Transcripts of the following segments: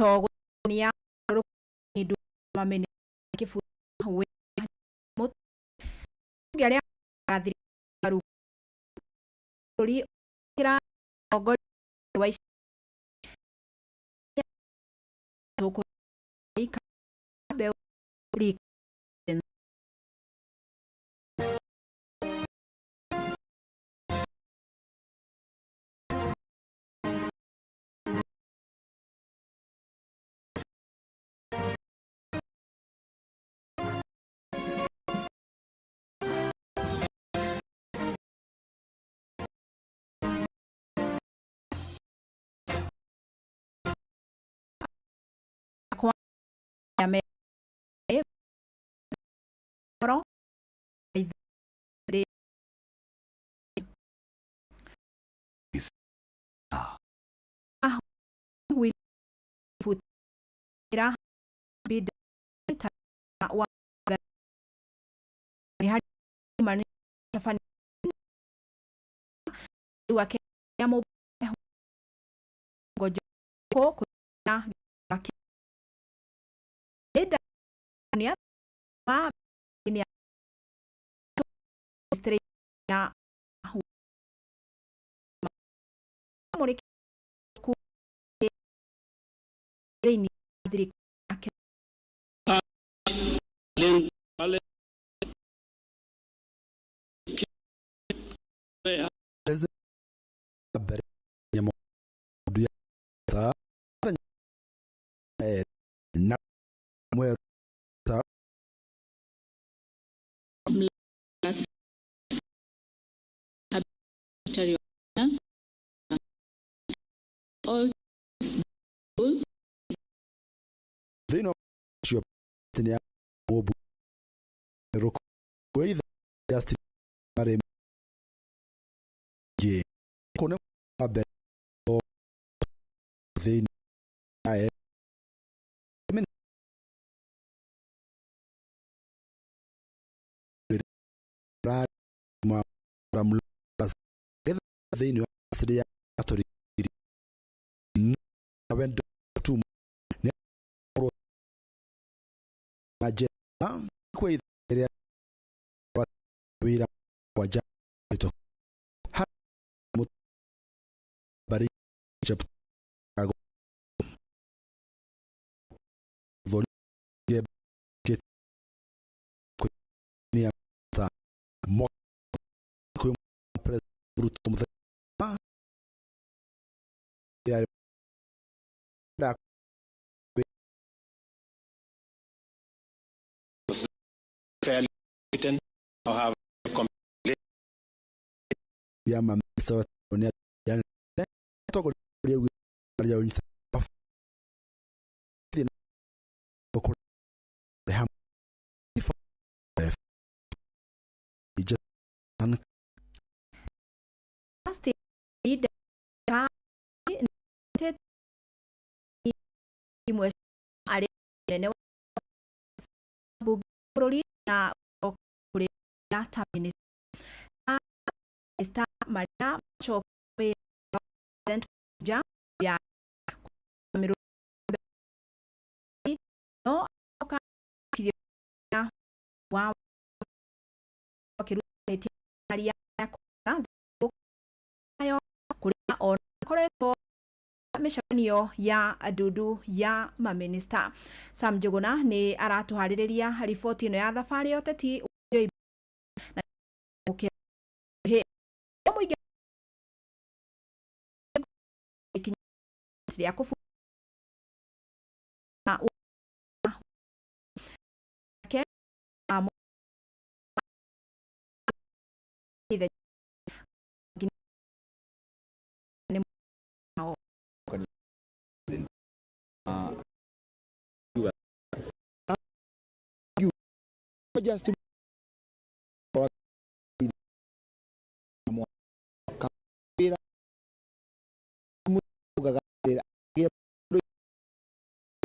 togonia ndu mamene kifu we mot gare gathiri aru tori kira ogol wai toko ika be ri kwa ya me oro wi futira bid ta wa ni hadi mani tafani wa ke ya mo gojo ko na ke eda ni ma ni estrella moni ku ni adri len ale na mwe ta all vino shio tenia obu roko goida just pare ye kone abe o vino ae men ra ma ramlo vino asria atori avendo tu ne maje kwa idea wa wira waja to ha bari chap ago vol ge ke ni ta mo ko pre bruto mo ya da fairly written or have ya ma so ne ya to ko ya win sa tin ko ham if just an asti da te mo are ne bu proli na okure ya tamini esta maria chope dent ja ya miro no ka kiyo wa kiru eti maria kwa ayo kuria on koreto mishanio ya adudu ya maminista. Sam Njuguna ni aratuhaririria riboti ino ya thabari yote ti na uke he muige ya kufu na ke amu ide ni mao just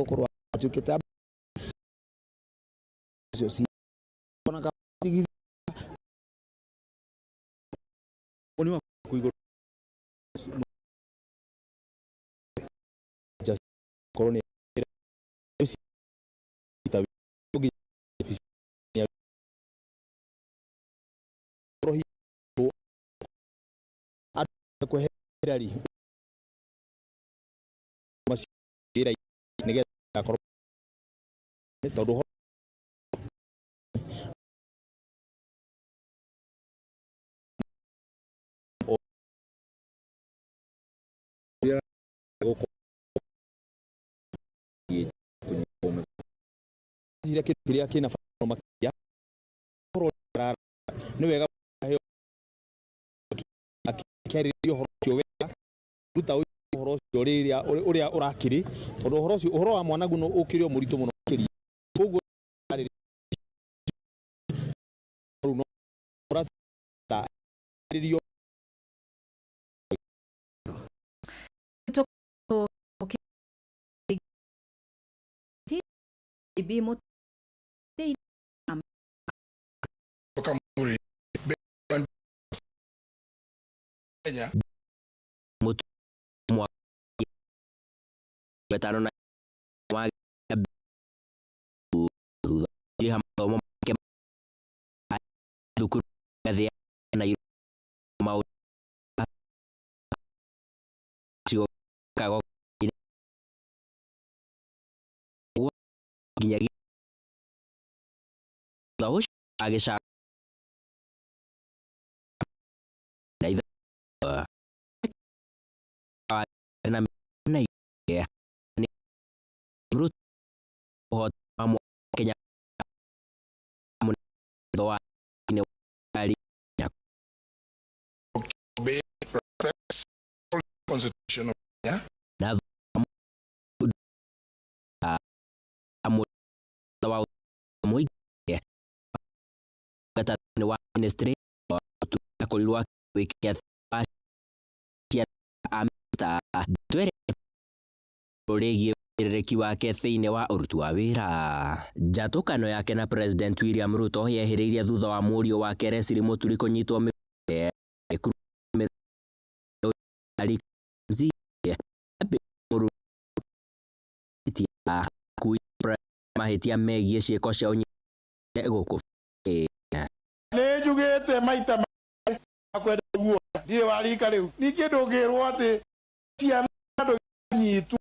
korwa kitabu sio si kuna kama oni kuigo just koloni kweherari masira nigetha korwo tondu zira kiria kina fano makia ni wega akĩarĩrio ũhoro ũcio wega ruta ũhoro ũcio ũrĩa ũrakĩrĩ tondũ ũhoro ũcio ũhoro wa mwanagu no ũkĩrĩ mũritũ mũno makĩria koguo no ũratĩrio ibimo Kamuri Kenya betano na wa ili hamdomo ke dukuru kadhi na mau sio kago ginyagi dawosh agesha daida na na ya ni mrut hot amo Kenya doa ine ali obey constitution of Kenya na amo doa moi kata ni wa ministry tu akolwa wikia ya amta twere oregi reki wake thĩinĩ wa ũruti wa wĩra. Njatũkano yake na President William Ruto yehĩrĩirie thutha wa mũriũ wake Leslie Mũturi kũnyitwo mahĩtia megiĩ ciĩko cia ũnyitani gũkũ nĩ njugĩte maita kwenda guo ndirĩ warika rĩu ningĩ ndũngĩrwo atĩ ciana ndũnyitwo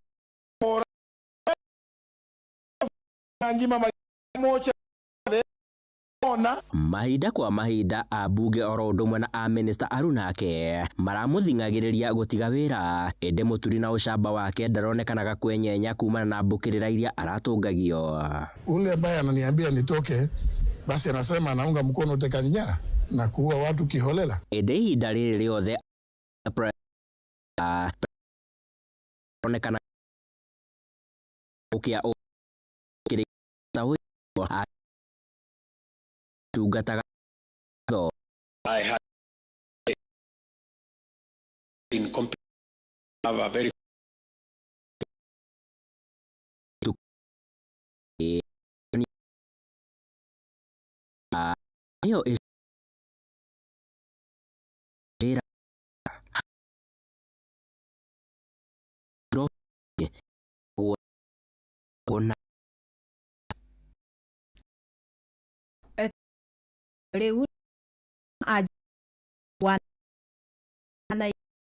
ngima mocha mahinda kwa mahinda ambunge oro ũndũ ũmwe na a minister arunake maramũthing'agĩrĩria gũtiga wĩra ĩndĩ Mũturi na ũcamba wake ndaronekanaga kwenyenya kumana na mbũkĩrĩra iria aratũngagio. ule ambaye ananiambia nitoke basi anasema anaunga mkono utekaji nyara na kuua watu kiholela. Ĩndĩ ihinda rĩrĩ rĩothe aronekana ukia I had in have a very hiyo is rĩu wana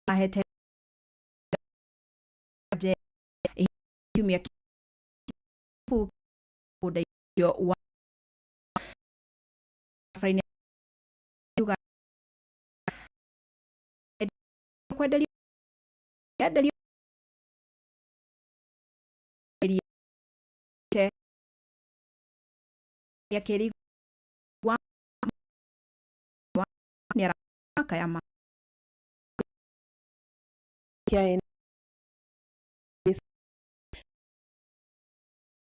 ahete je kiumia kudaio wa faini yuga kwendelea yadelio ya keri wa ni kayama kia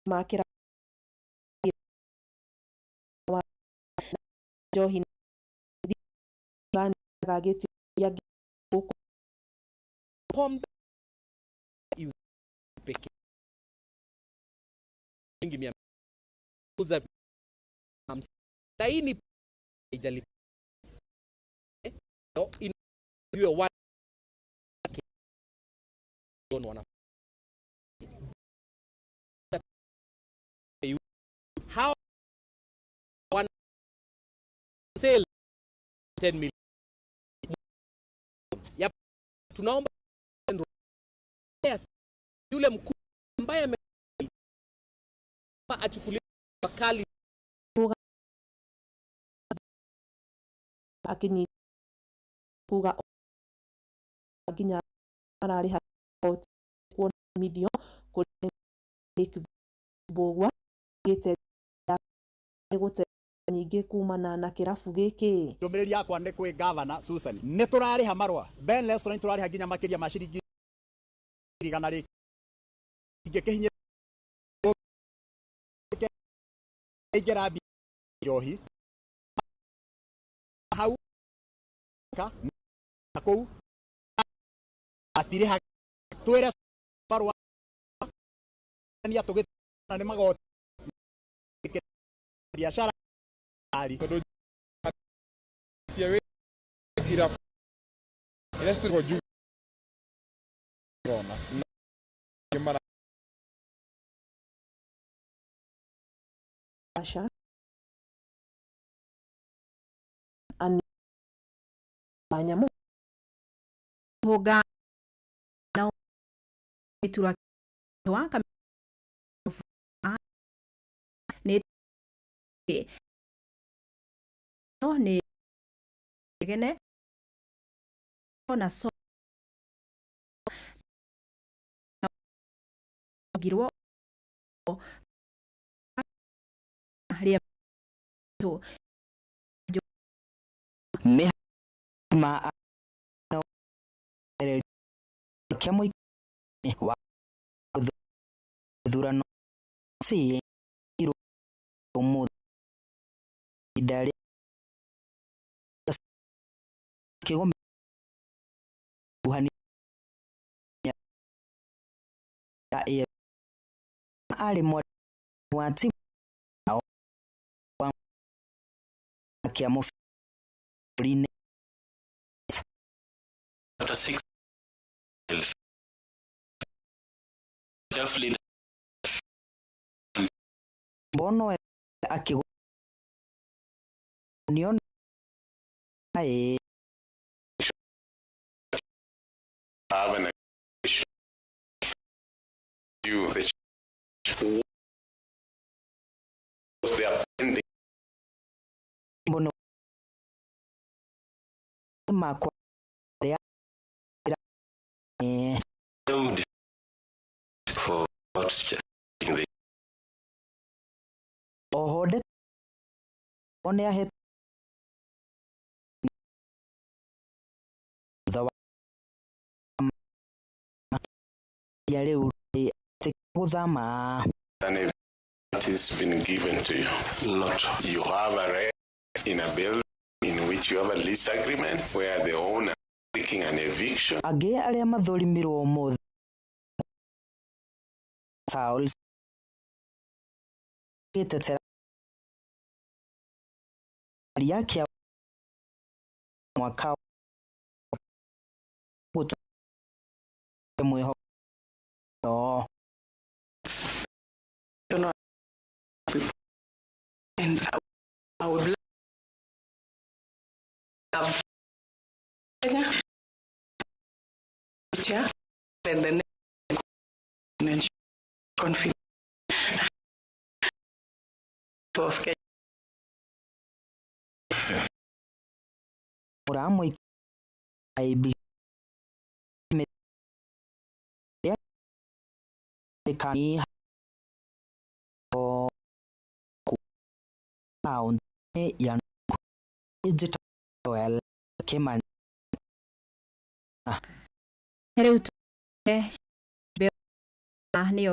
makira wa johin plan gageti ya pombe peke ingi mia uza hamsaini ijali no in you one don't wanna how one sale 10 million tunaomba yule mkuu ambaye achukuliwe wakali akinyi kuga aginya arari hot kuona video kuri bogwa gite gute nyingi kumana na kirabu giki ndumiriri yakwa ni kwi governor Susan ni turariha marwa Ben restaurant turariha ginya makiria ma ciringi 100 ri ingikihinya igerabi yohi hau ka kou atire twira barwa ni atugitana ni magoti biashara ali ya kira esto hoju rona mara asha ani banyamu hoga na itura waka ne no ne gene ona so girwo haria to me ma no kemo wa durano si iro mo idare ke go buhani ya ale mo wati kia mo frine after 6 definitely bono akigo nion ai have an issue you was there pending bono makwa ya for the ohode one ahet zawa yale tekuzama and if it has been given to you not you have a right in a building in which you have a lease agreement where the owner is seeking an eviction age aria mathorimirwo mo Sauls itetera yake mwaka gutu mweho no and I would like to have and the next confidence of Muramo IB kani o account ya digital keman Hereu be ni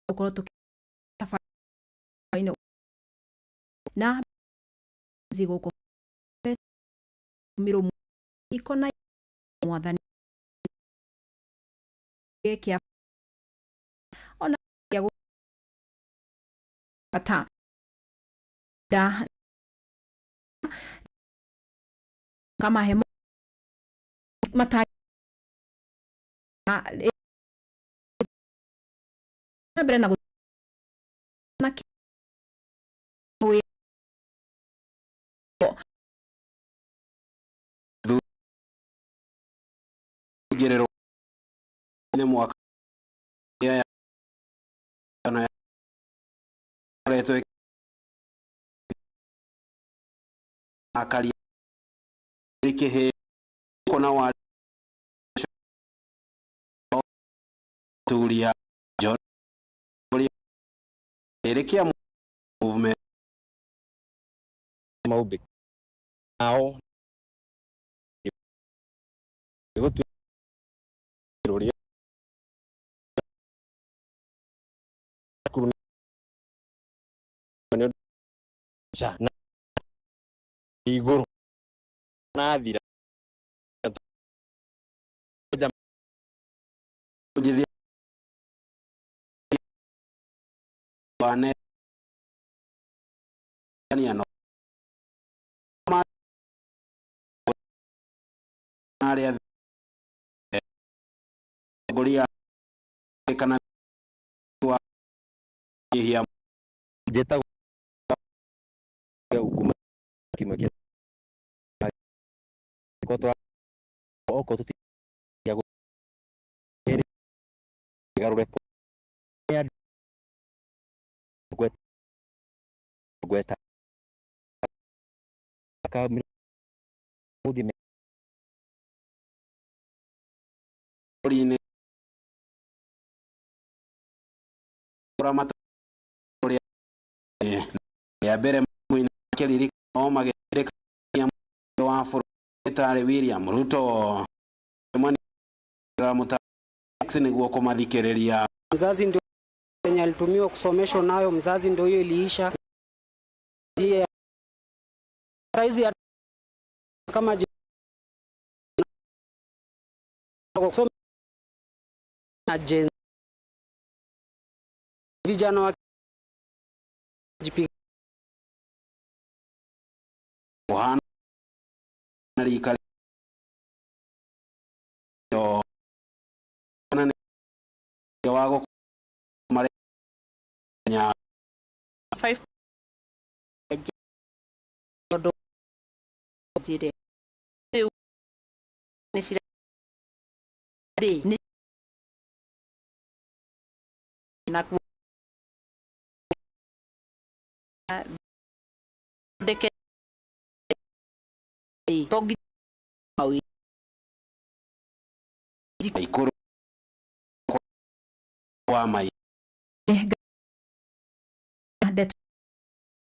okoro to tafanya na zigo ko miro ikona mwathani kia ona ya ata da kama hemo mata na brena na gerero ne mwaka ya kana leto akali rikehe kona wa tulia John elekea movement maubi ao igotu rori kuruna cha na iguru na thira kujithia bane yani área golia kana wa hia jeta hukuma kimeke koto oko tuti ya eri garure ya gweta ka mudi orine ya bere mwina keliri oma gereka ya wa fortare William Ruto mwani ramuta ni guo kumathikereria mzazi ndio yenye alitumiwa kusomeshwa nayo mzazi ndio hiyo iliisha je saizi kama na vijana wa jipiga Yohana Rika yo nane yawago mare nya 5 do jire ni shira ni na deke togi awi ikoro wa mai de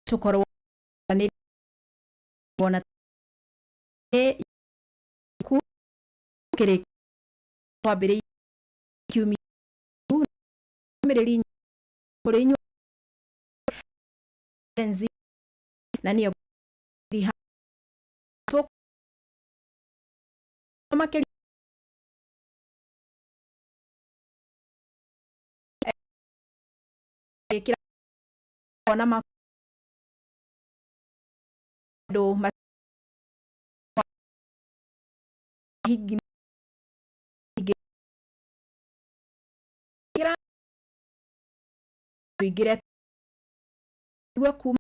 tukoro ni bona e ku kere kwa bere kiumi mereli korenyo enzi nani riha to makeli kila ona ma do ma higi kira igire gwa kuma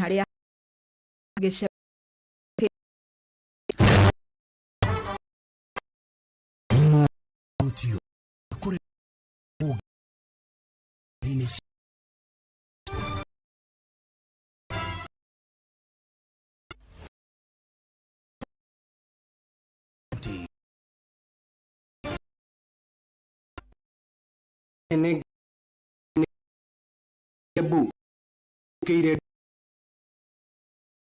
haria geshe utio kure ini ene bu keire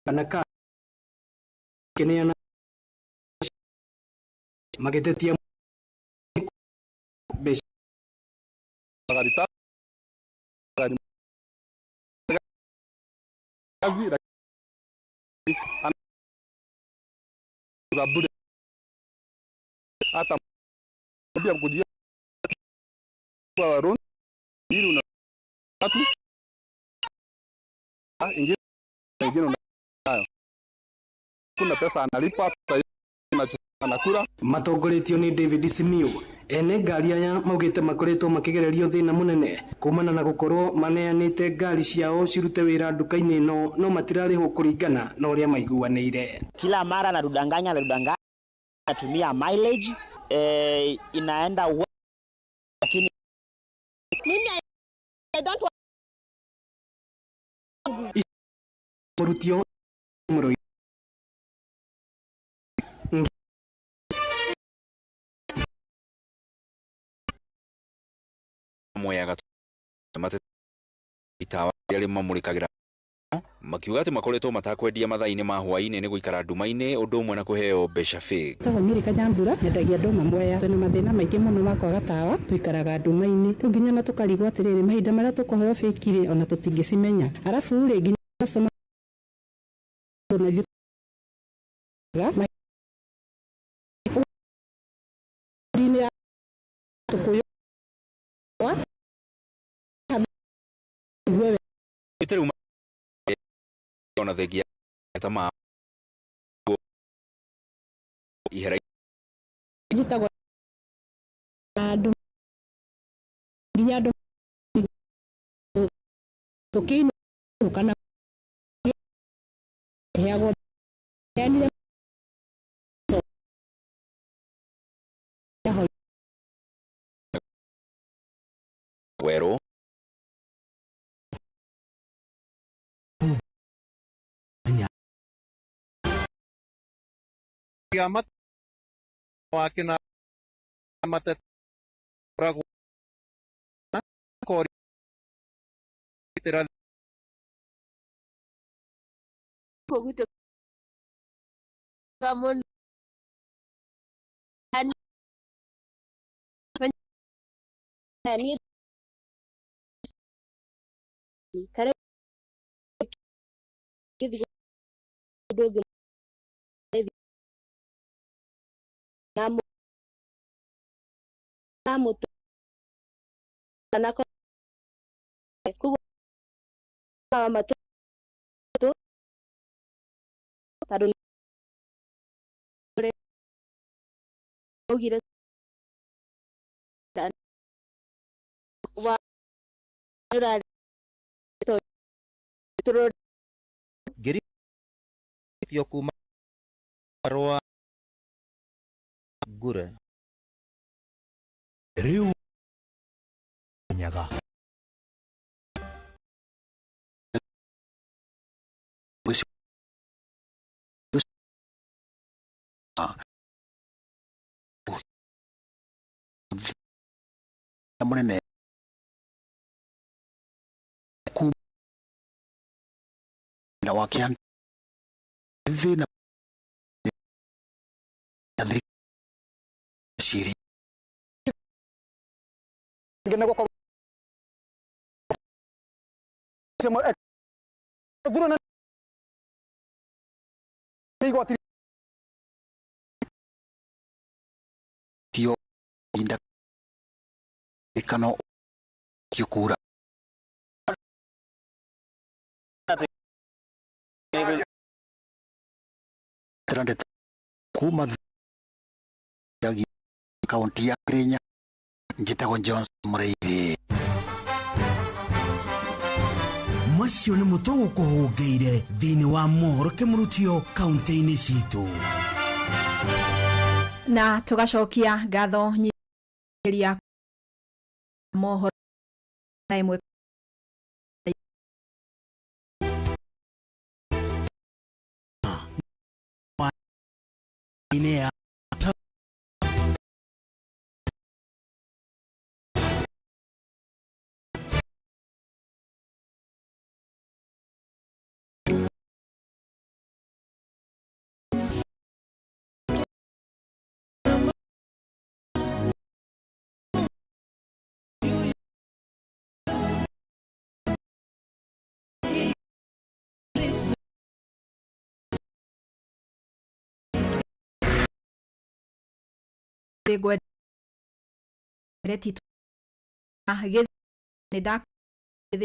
anaka kene magetetia besh garita kazi za bure hata pia kujia kwa ron ili una watu ingine unayo kuna pesa analipa anakura matongoretio ni David Simiyu ene ngari aya maugite makoretwo makigererio thina munene kumana na gukorwo maneanite ngari ciao cirute wira nduka-ini no matirarihwo kuringana na uria maiguanire kila mara na rudanganya natumia mileage inaenda lakini mimi I don't want Morutio moro moyaga mate itawa yale mamurikagira makiuga ati makoretwo matakwendia mathaini ma hwaini ni guikara nduma-ini undu umwe na kuheo mbeca fake. Tawa Mirika Nyambura nyendagia ndoma Mwea twina mathina maingi muno makwaga tawa tuikaraga nduma-ini riu nginya na tukarigwo atiriri mahinda maria tukuheo fake ri ona tutingicimenya arafu ri nginya customer na dini tukuyo Iteru ona thegia tama ihera jitagwa adu nginya adu tukinu kana heago yani wero kiamat wakina mate pragu kori tera kogito gamon ani kare dogo namo tanako kuwa mato tarun ogira dan wa ora to geri yokuma arwa gure Riu nyaga munene ku na wakian thina shiri gene ko semo ek duro na nigo ati tio inda ikano kyukura trande kuma yagi kaunti ya Kenya njitagwo Johnson Mureithi macio nĩ mũtũgũ kũhũngĩire thĩinĩ wa mohoro kĩmũrutio kaunti-inĩ citũ na tugacokia ngatho nyingi mohoro na imwe ine reti ge ne dak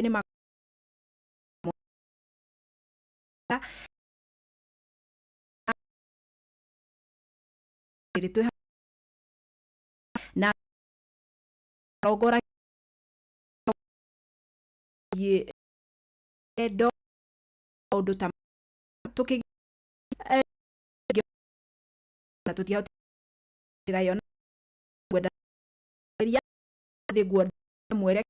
ne ma na rogora ye edo odo tam to ke na to ndirayo gwenda ria thiguo mwere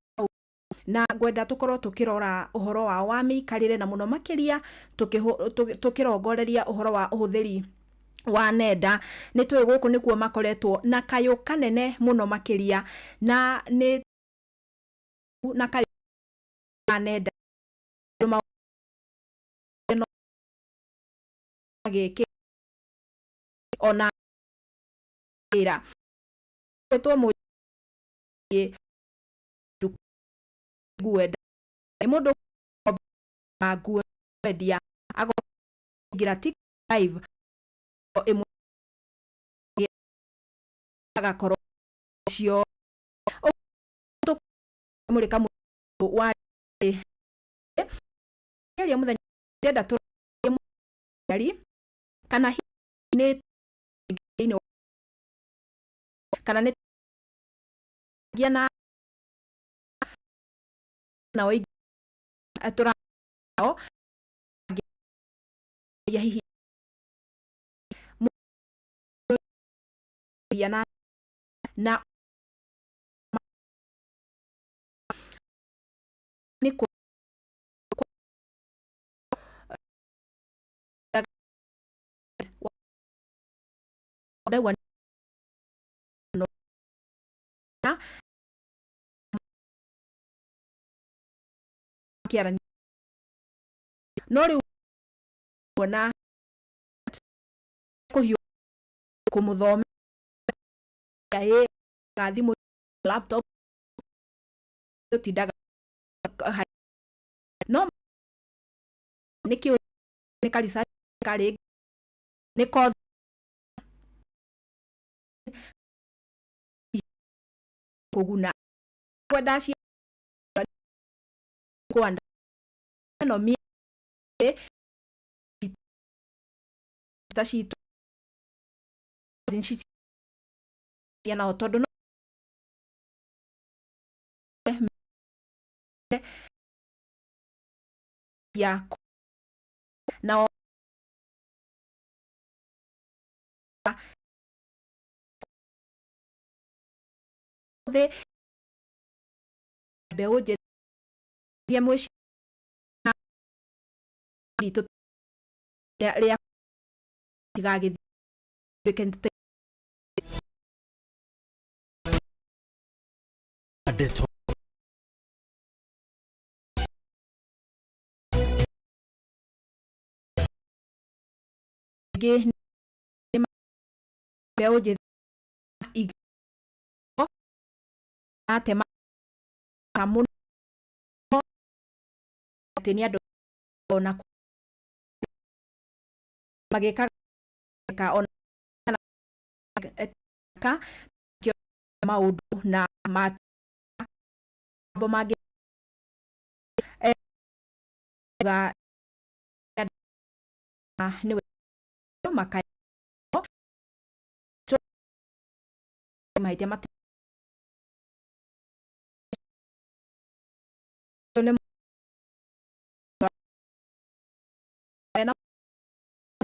na gwenda tukorwo tukirora uhoro wa miikarire na muno makiria tukirongoreria uhoro wa uhuthiri wa nenda ni twi guku nikuo makoretwo na kayo kanene muno makiria na ni na kayo nenda giki ona ira to mo gwenda mundu gwenda ago gratis live emu agakoro cio muri kamu wa ya muthenya ndenda tu yari kana ni ino kana ni giana na oi atura ya hihi yana na niko dawan no na kiara nori wona kuhiyo kumuthome ya gathimo laptop tidaga no nikio nikalisa kale niko kuguna kwadashi kwanda no mi tashi zinshi yana otodo no ya na de beoje dia moshi dito ya tigage bekente adeto ge beoje atema kamun tenia do ona mageka ka ona ka kyo maudu na ma bomage ga ni makai maite mate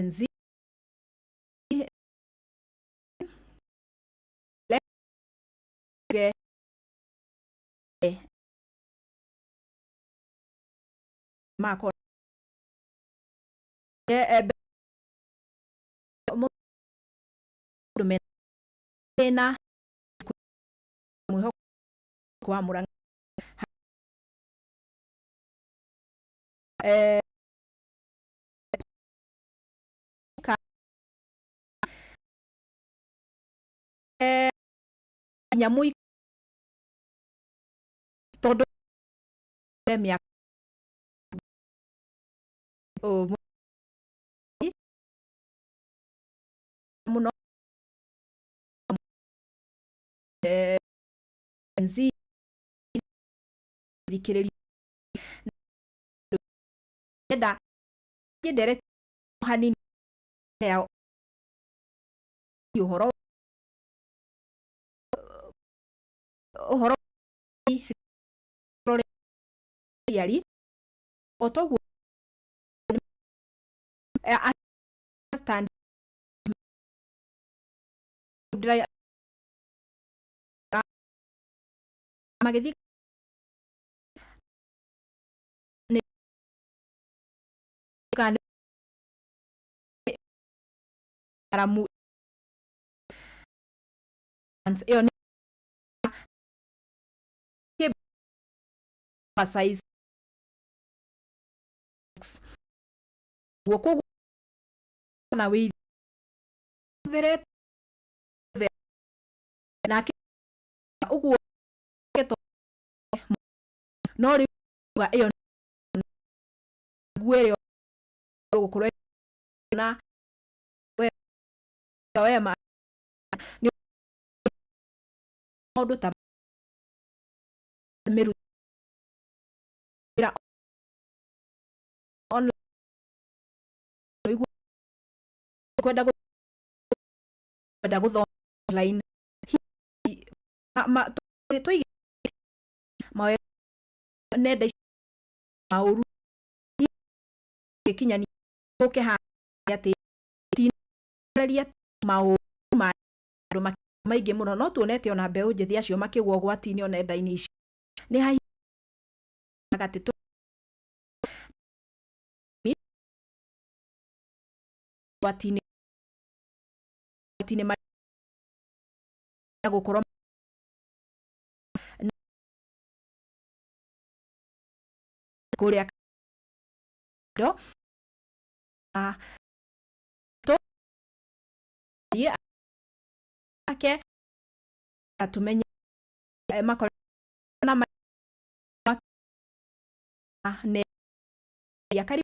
nzi le mako na muho kwa muranga nyamui todo premia o muno nzi dikireli da yedere hani ya yuhoro horo yari otogu stand magithi ni kan aramu iyo ni size woko na we there na ke ugu keto no ri wa iyo gwere gukuru na we ma ni odo ta meru ira on kwenda go online ma toi ma nenda mauru kinya ni oke ha ati tinaria mau ma maingi muno no tuonete ona mbeu njithi acio makigwo gwatini ona nenda-ini ici ni hai agatitu gwatini ma gukorwo kuria do to ye ake atumenye makora na ne yakari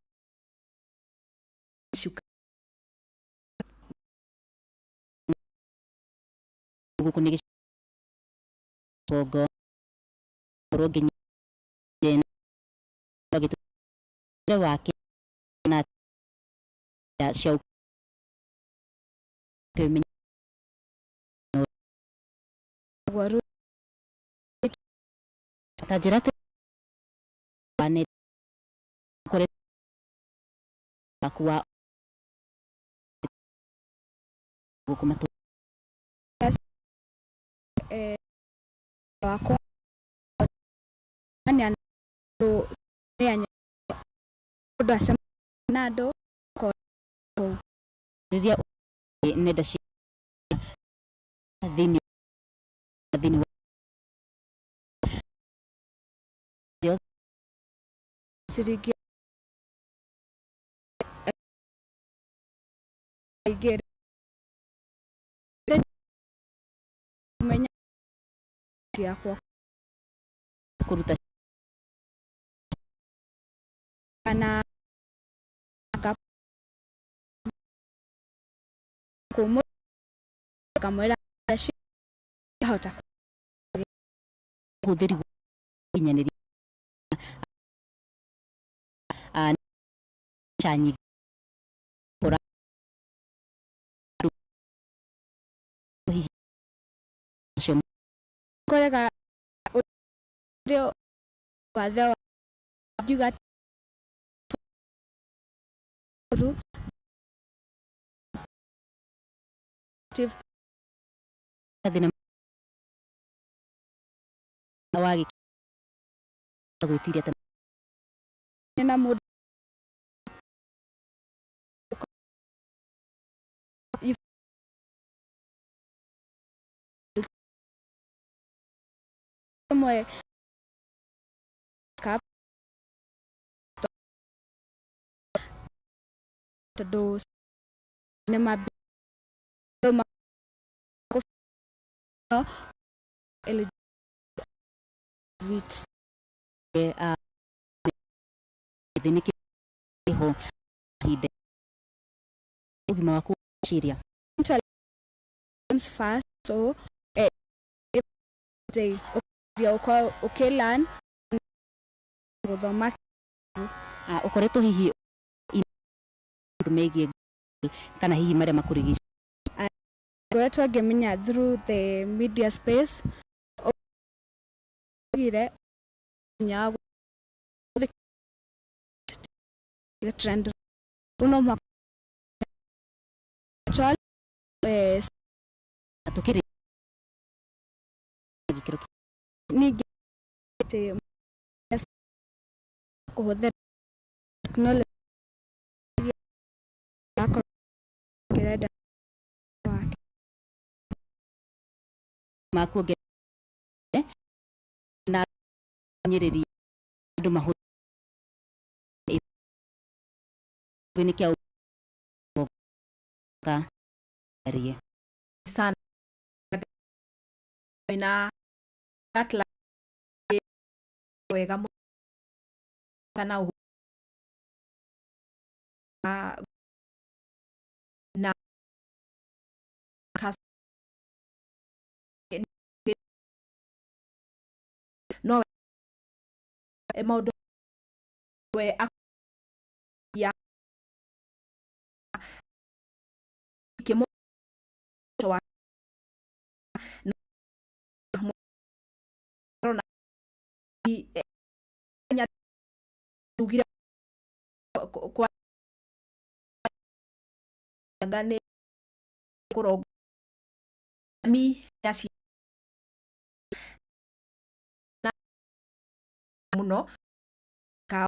shuka gukunige bogo rogi jen lagi wake na ya show pemi waru tajirate ane kore akwa gukumatu wako ani ando yanya odo asema nado ko ria neda shi adini yo sirigi igere menya yako kuruta kana como kamera shi hota kudiri inyaniri chanyi pora shom kolega audio wadha juga ru tiv adina awagi gwitiria na mod moe kap dos ne ma ko ele vit a diniki ho hide ugima wako shiria fast so day ukelan guthoma ukoretwo hihi megie kana hihi maria makurigici ngoretwo ngimenya through the media space ogire nya the trend uno ma actual tukiri ni ati kuhũthĩra technology kirenda wake makuonge na nyiriri andu mahũthĩra kia ka area sana na atla wega kana na no maũndũ we ya kimo wa rona nya tugira kwa ngane kurogo mi yashi na muno ka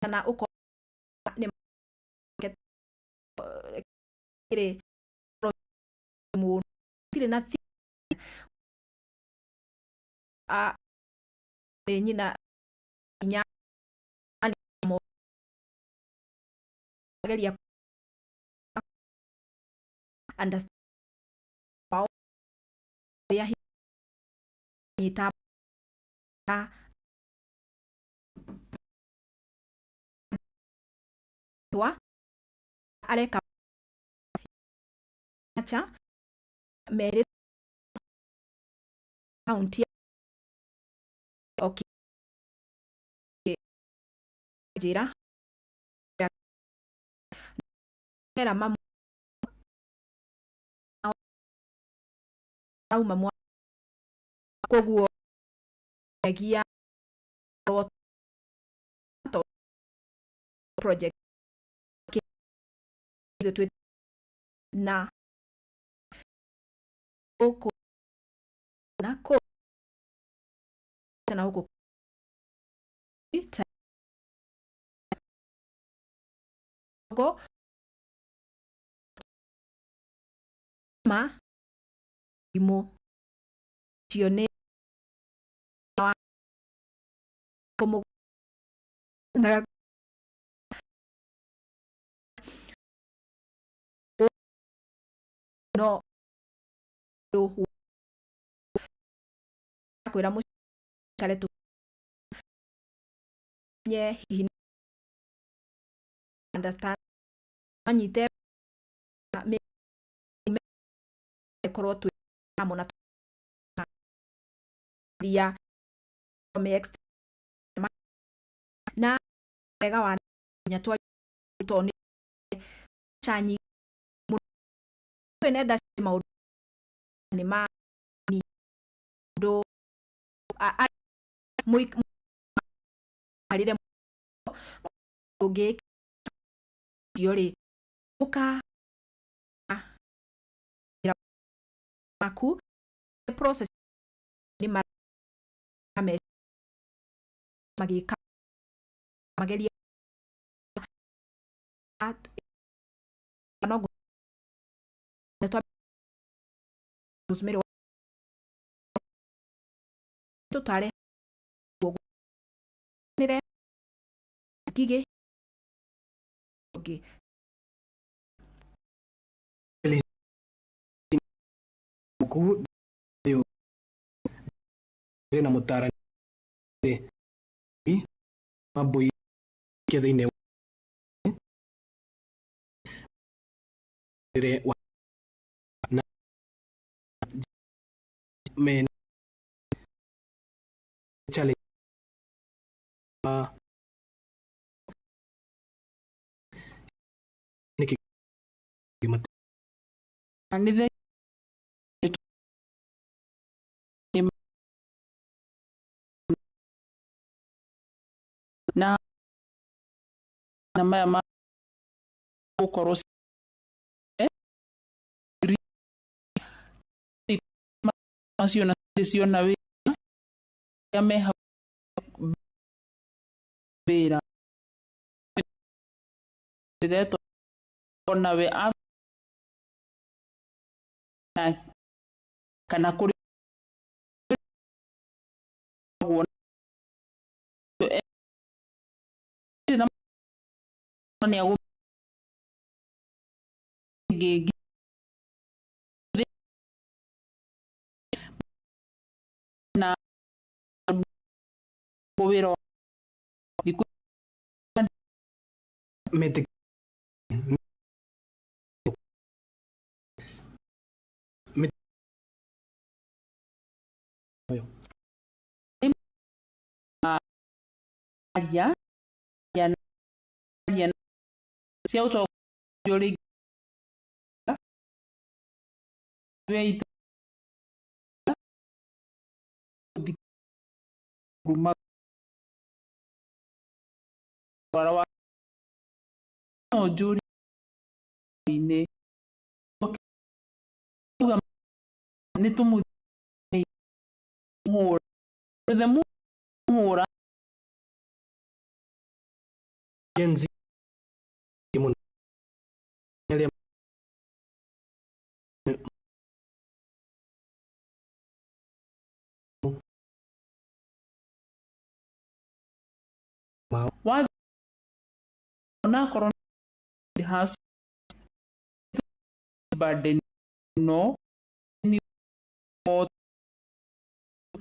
kana uko ne kire mu tire na a nyina nya ani mo galia understand pau ya hita tua areka acha mere county okay jira era mamu au mamu koguo agia project na oko nako tena huko go ma imo tione como na no do kwira mu kale tu nye understand anyite me korwo tu amona dia me na mega wa nyatwa toni chanyi nenda maundu ni ma ni do a muy alire oge yori uka maku process ni ma magika mageria at anogo netwa usmero totale nire tige okay mkuu yo na mutara mabui ke thine na men chale niki kimate anithe na maya ma gukorwo macio na wĩra meha bera direto ona we a kana kuri ni agu gigi na bovero di mete ya se auto yori veito di rumah para wa no juri ne ne tumu hora de mu hora genzi kimun wa na corona has birthday no ni o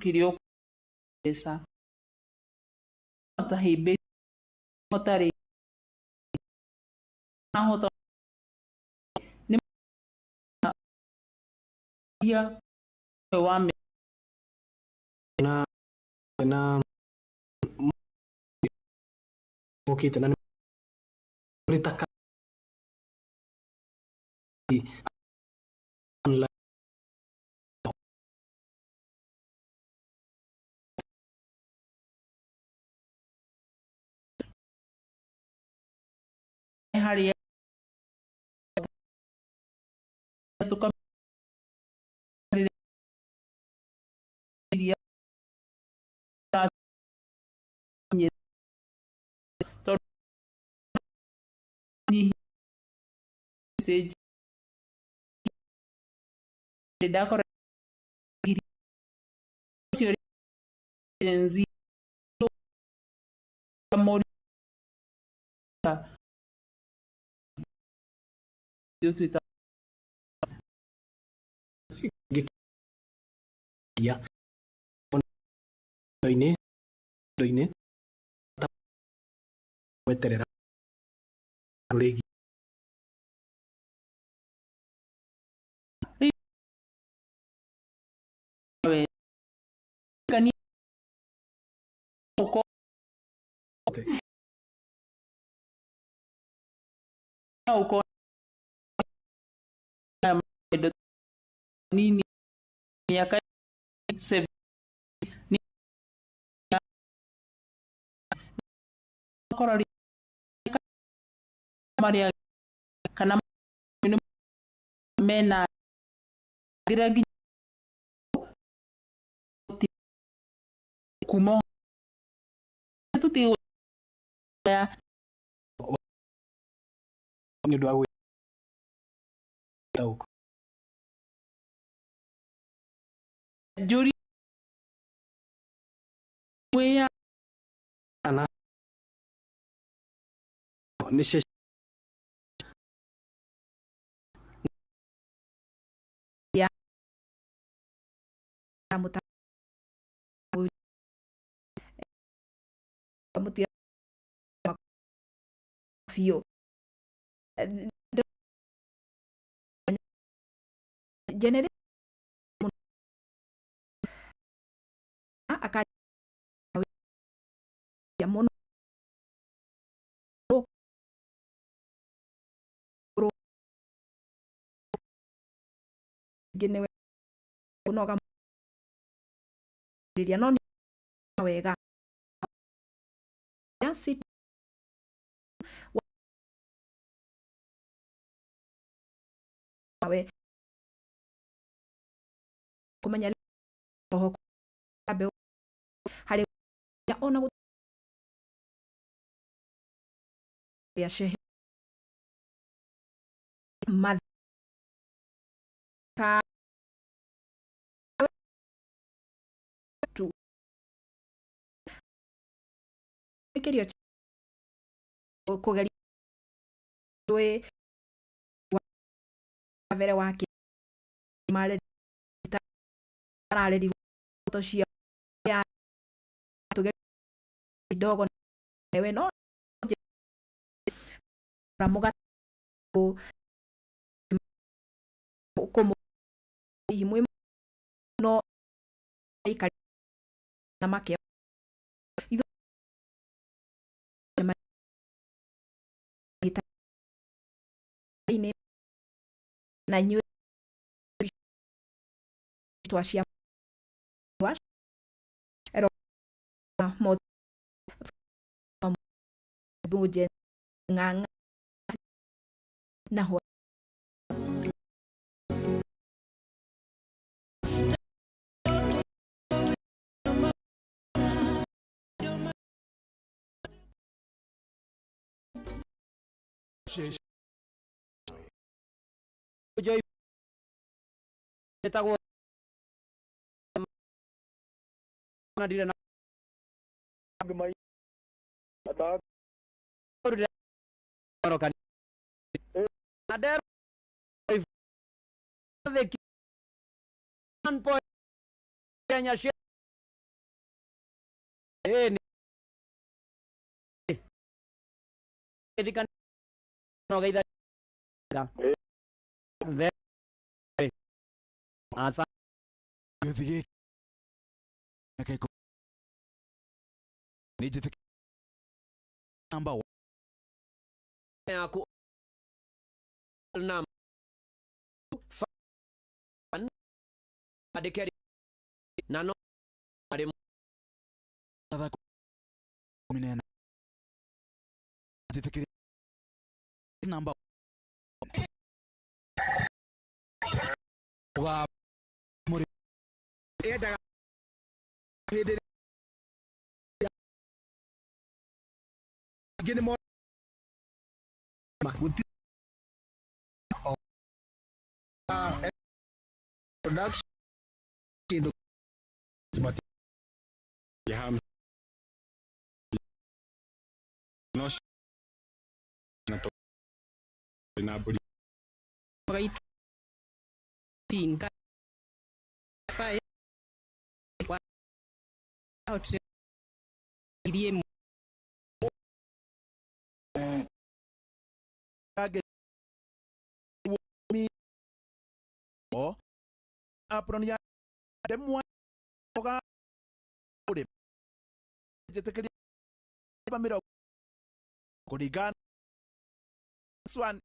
kirio esa ata hibe hotare na hoto ni ya wa me na kita na berita online hari tu kam dia ni stage da ko giri siori genzi amor yo Twitter ya ini meterera lagi kani ko ko nini miaka 7 ni korari maria kana mena diragi kumo tuti ya ni do awe tauko juri weya ana ni she ya kamuta kamutia fio generate aka ya mono genewe kunoga riria no wega yansi wawe kumenya oho abe harĩ ona ya shehe ka tu fikiria kugeria twe wa vere wake male tarareri toshia ya tugeria kidogo ewe no ramuga como imwe no ikari na make ido ine na nyu tuashia wash ero mo buje ngang na ho joy etago na dire na mai atak rokan ader de kan po nya she ni edikan no gaida ve asa Yothige nakai ko ni jete namba aku nam fan adekeri nano ade ada ko minena jete namba wa muri eda hede gene mo makuti production do smati ya no na to na buri right tin ka fa kwa out irie age mi o apronia demwa oga ode jetekeli pamiro kodigan swan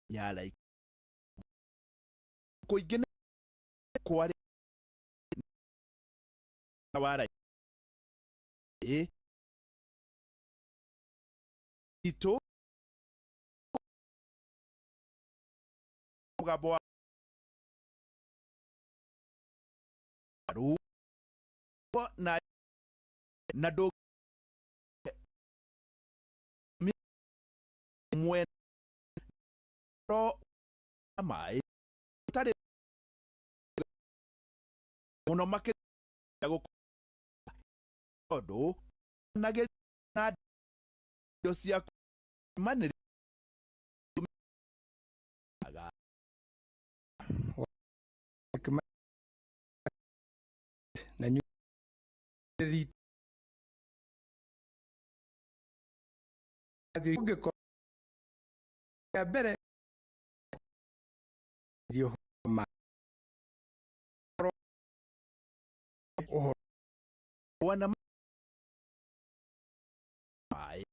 ya like ko igene kware awara ito gabo aru na do mi mwen ro amai tare ono make yago odo nagel na dosia manere aga na nyu ri adi ko ya bere dio ma o wana ai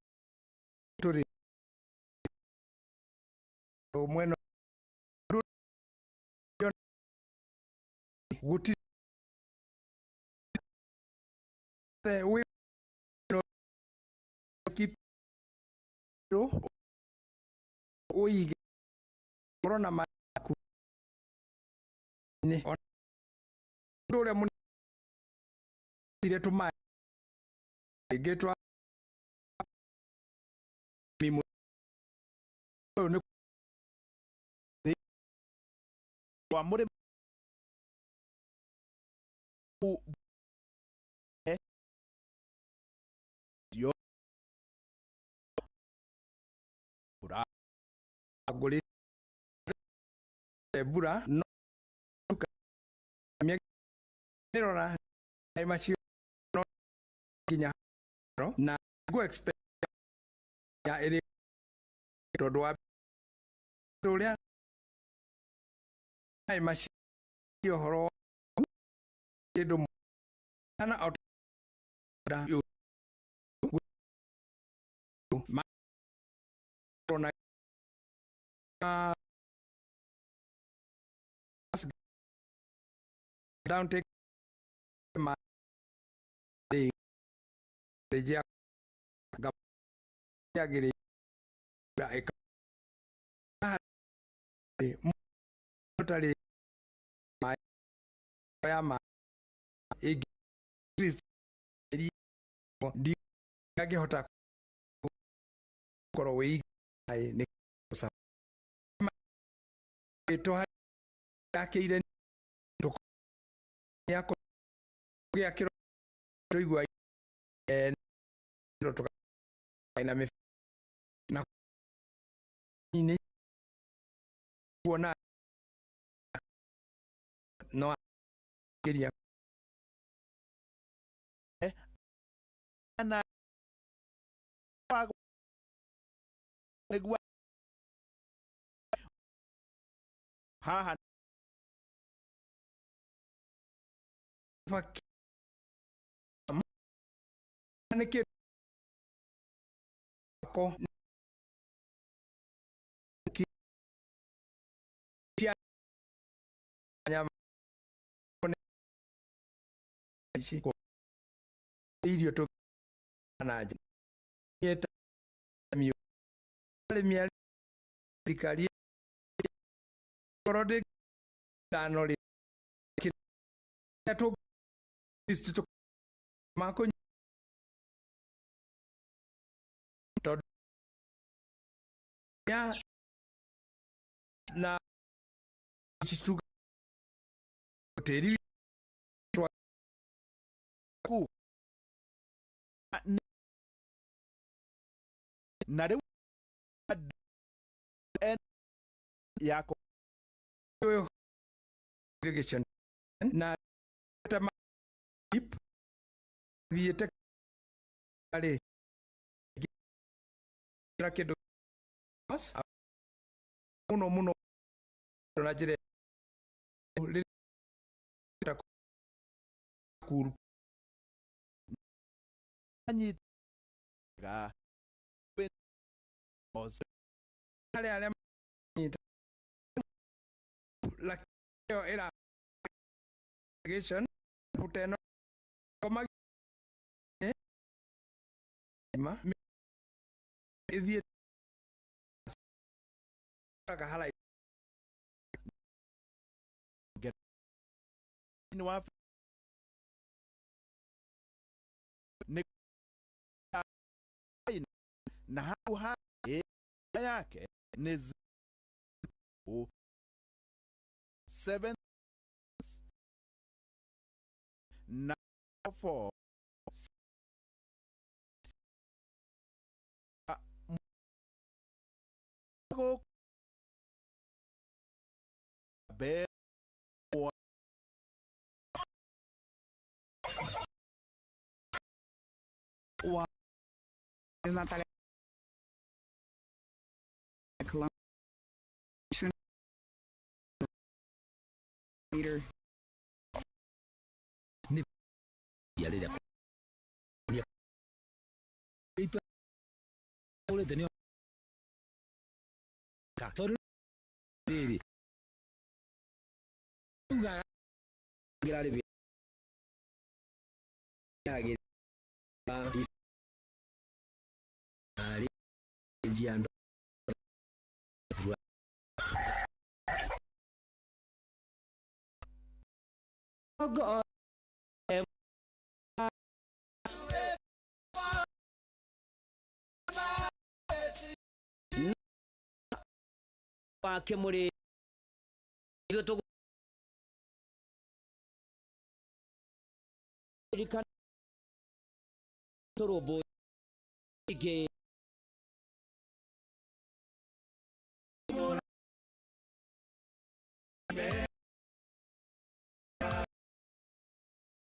turi o bueno wuti we no keep do oige corona ma ni uria munene dire tuma igetwa mimu ne wa muri yo bura agoli bura no mirora ai machi no kinya na go expect ya ere todo wa doria ai machi yo horo kedo ana out da yo ma rona down take my the ja ga ya gire da e ka motare mai ya ma e gris di ga hota koro wi ai ne sa to ha ke ire to ya ko ya kiro to igwa ro to ina me na ni bona no queria ana pago negwa ha ne ke ko ki tia nyama shi ko video to anaje yeta mi ale mi dikari korode danoli ki to isto mako to ya na chitu teri ku na de en yako yo irrigation na tama ip viete ale rakedo mas uno na jire kur ani ga ben os ale la era irrigation puteno koma ma idie ka hala get inwa ne na ha yake ni 7 9 4 go be wa is Natalia leader ni ya le ya itu boleh tenio kantor diri enggak grade bi ya gitu di hari ujian God wake muri ithuĩ tũgũririkana tũrũmbũiye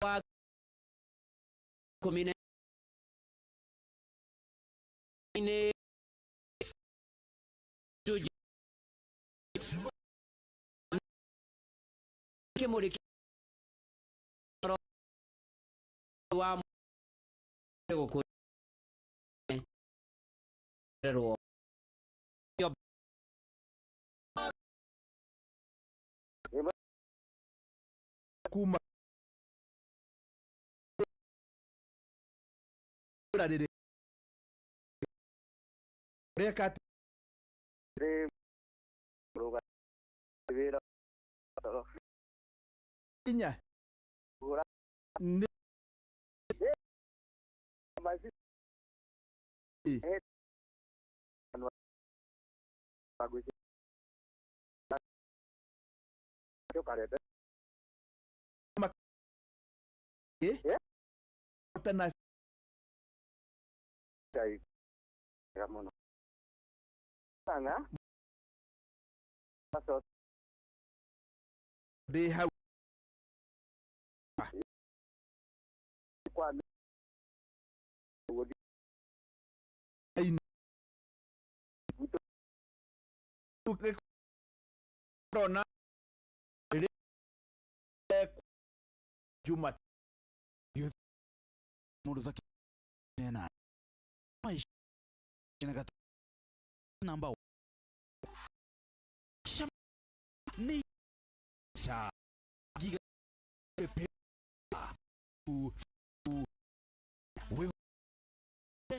wa komine ine kemuri wa gukũ rero kuma rĩrĩ reka inya ni they have corona Juma mundu takinena maisha inakata namba ni sha giga pepe we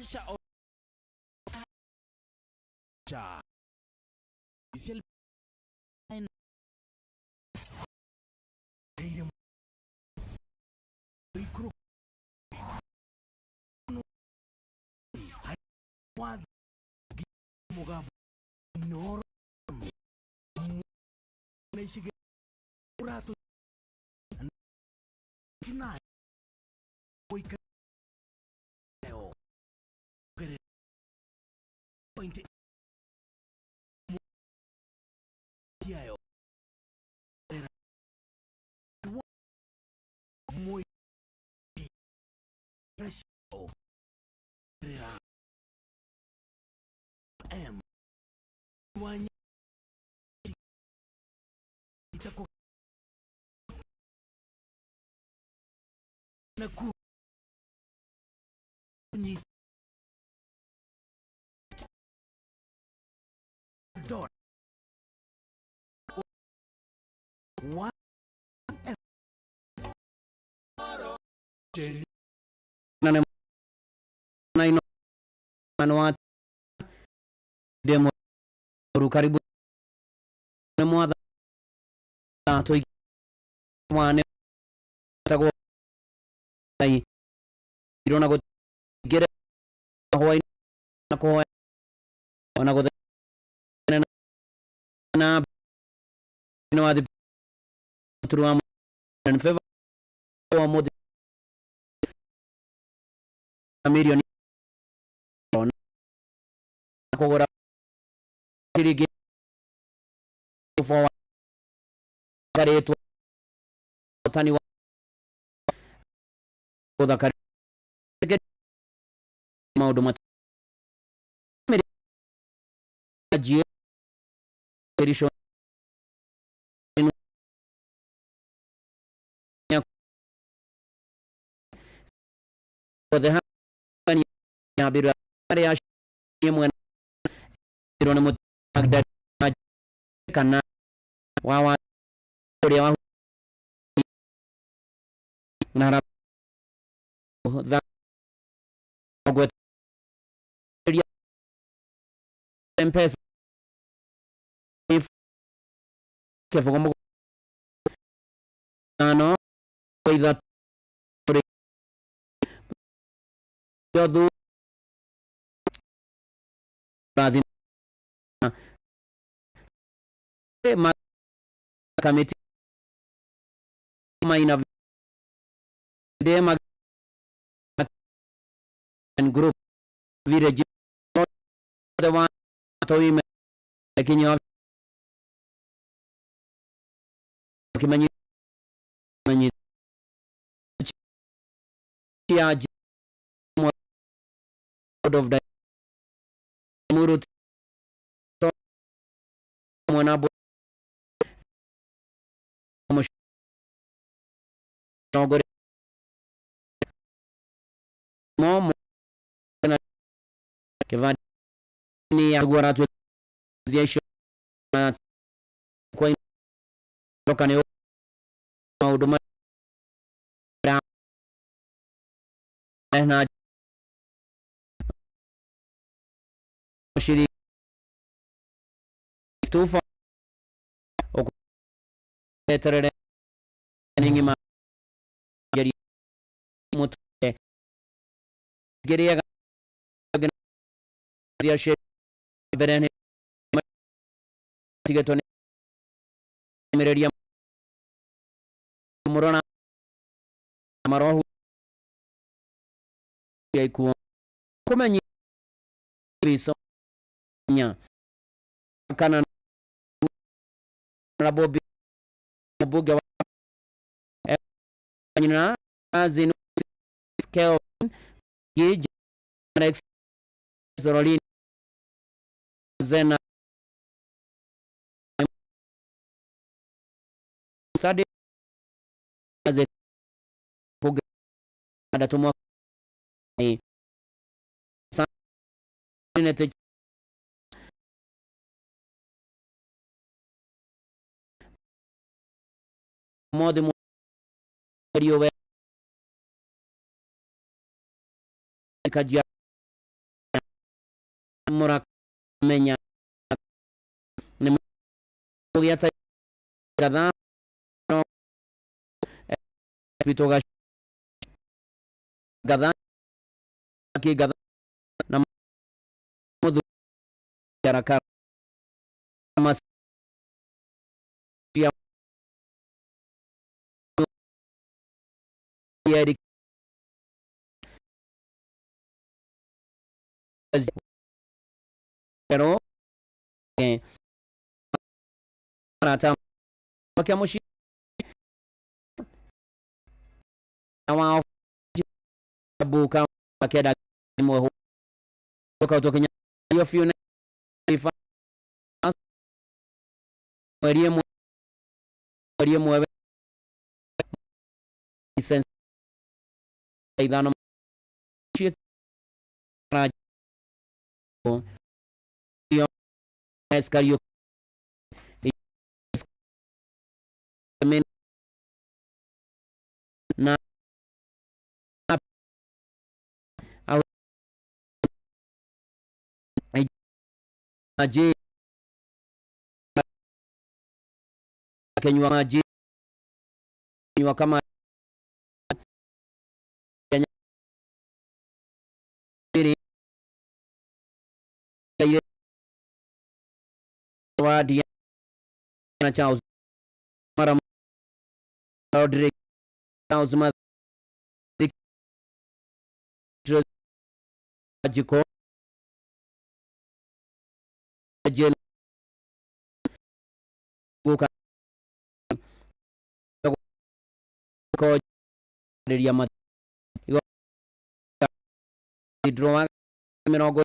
sha cha isiel aire ikru Wad Mugab Nor Naisig Rato Tonight we can point Tiayo Muy Resio M Wanya Itako Naku Ni Dot One Nane Naino Manuat demo karibu na mwadha to mwane tago tai irona go gere hoy na ko ona go na no adi truam en feva o mod amerion kogora tirigi fo karetu tani wa koda kare maudu mat ajie perisho koda hani ya biru ya shimwe irona mo agda kana wawa dia nara da agwa dia empesa que fue como no cuida yo kamiti ina dema group vile the one toime kinyo kimanyi ya out of the murut mwanabo nogore momo na kevani ya guaratu diesho na kwa lokane mauduma na shiri tufa okutere ningi ma geri mut geri ya dia she berene tigetone mereria murona amarohu yaiku kumenyi biso nya kana rabobi buga nyina azin scale gauge next zorolin zena study as a buga adatumwa ni sanete mode radio kajia mora menya ni yata kadha no pitoga kadha ki kadha na modu yaraka mas ya yari pero rata wakiamushi awa buka bakeda mo ko to kenya yo fiuna ifa mariemo isen idano shi rajo yo eskario na aje kenywa maji nywa kama wadi na chao mara Rodrick chao zuma jiko jel buka ko dia mat hidroa menogo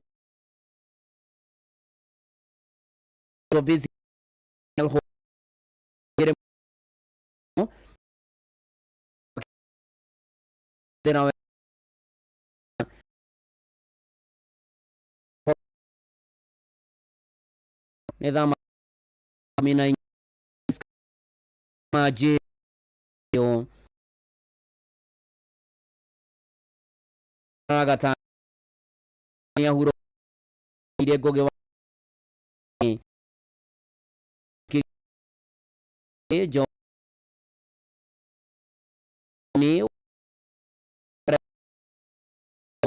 to busy el ho dena nidama mina maji yo agata ya huro ile goge wa ki jo ni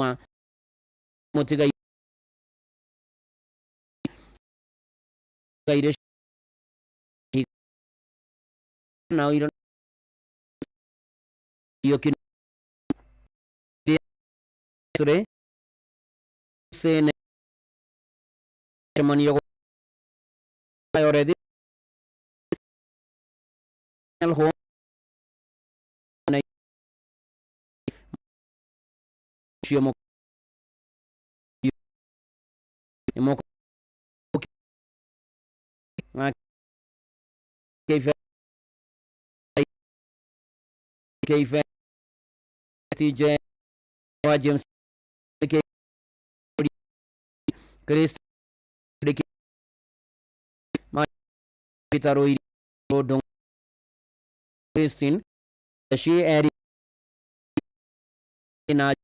wa motiga gaire na iro yokin sore sene chamani yogo already el ho na chiamo mo كيف تيجي واجم كريس ما بيتاروي دون كريستين شيء أري إن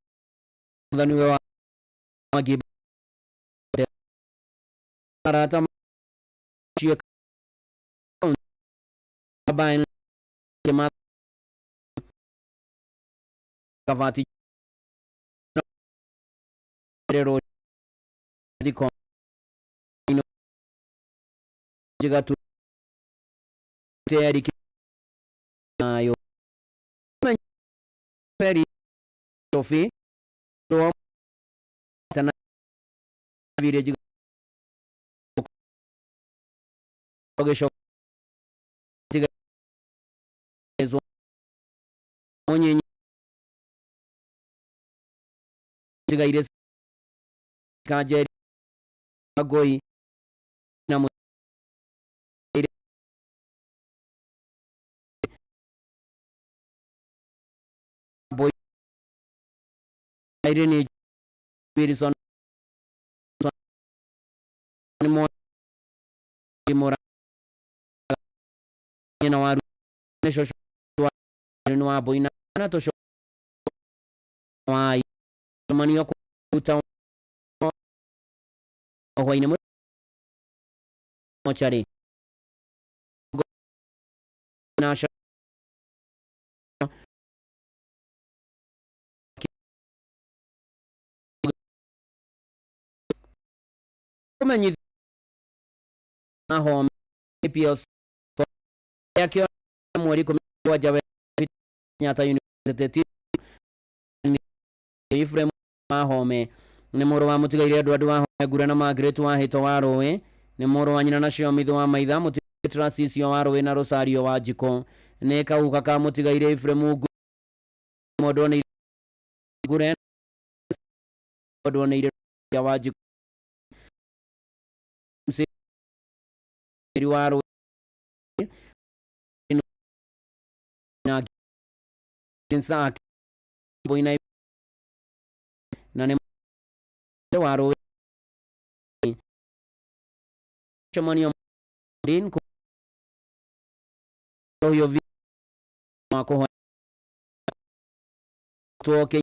ذنوا ما جيب راتم شيء أبين كمان Cavati Rero di con Gigato Teri Ayo Peri Tofi Rom Tana Vire Gigato Ogesho Gigato Onye Tigairis Kajeri Agoi Namu Boy Irene Pearson Mora Yanawaru Nesho Noa Boina Nato Why Mani yako uta ohoine mochari nasha kumenyi na home APS yake mwari kwa jawe nyata university iframe home ne moro wa mutigaire andu wa home gura na Margaret wa hito wa rowe ne moro wa nyina na cio mitho wa maitha mutigaire cio wa rowe na Rosario wa jiko ne kauka ka mutigaire iframe modone gura modone ya wa jiko msi wa rowe na kinsa boina nane waro chamani din ko yo vi ma ko to ke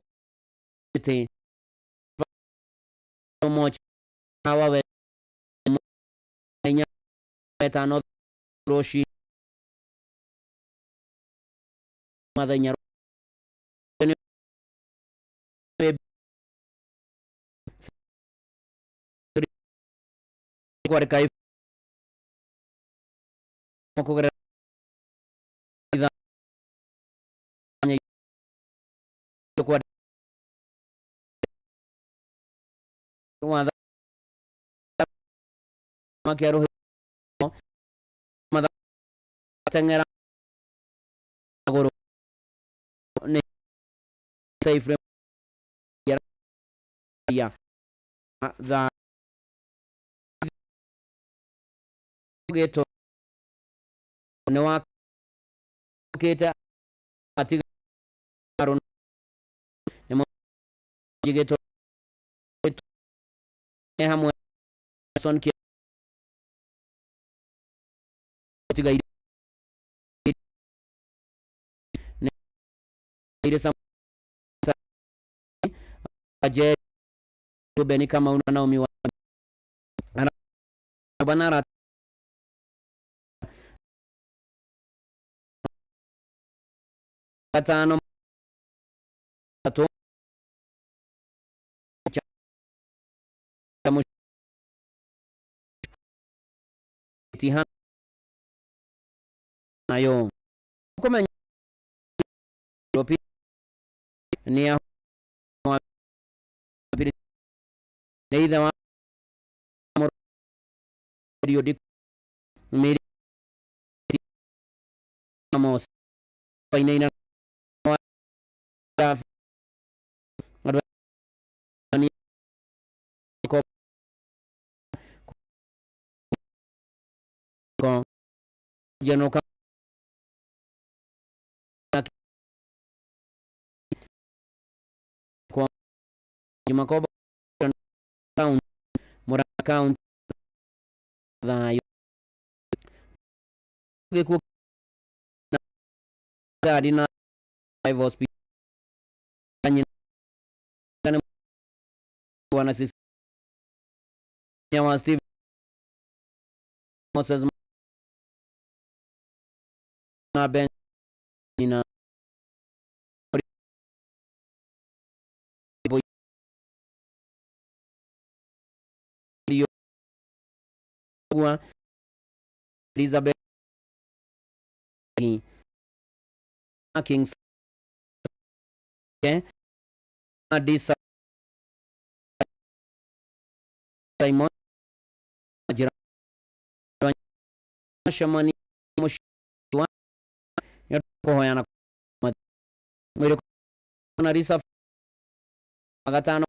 te much hawa nya petano roshi madanya Guarda poco gra guarda ma chiaro ma da tengera goro ne sei frame ya da geto ne wa keta ati aron ne mo geto e hamo son ki tiga ne ide sam aje rubeni kama una naomi wa ana banara tano to tihan ayo kumenya ropi ni ya either wa periodic meri amos faina ni ko jenoka ko jumakoba town mura account da geku gari na 5 hospital kana wana sisi ya Steve Moses na ben ina Elizabeth Kings Adisa Simon Ajira Shamani Mushwa yako yana mwele kuna risa magatano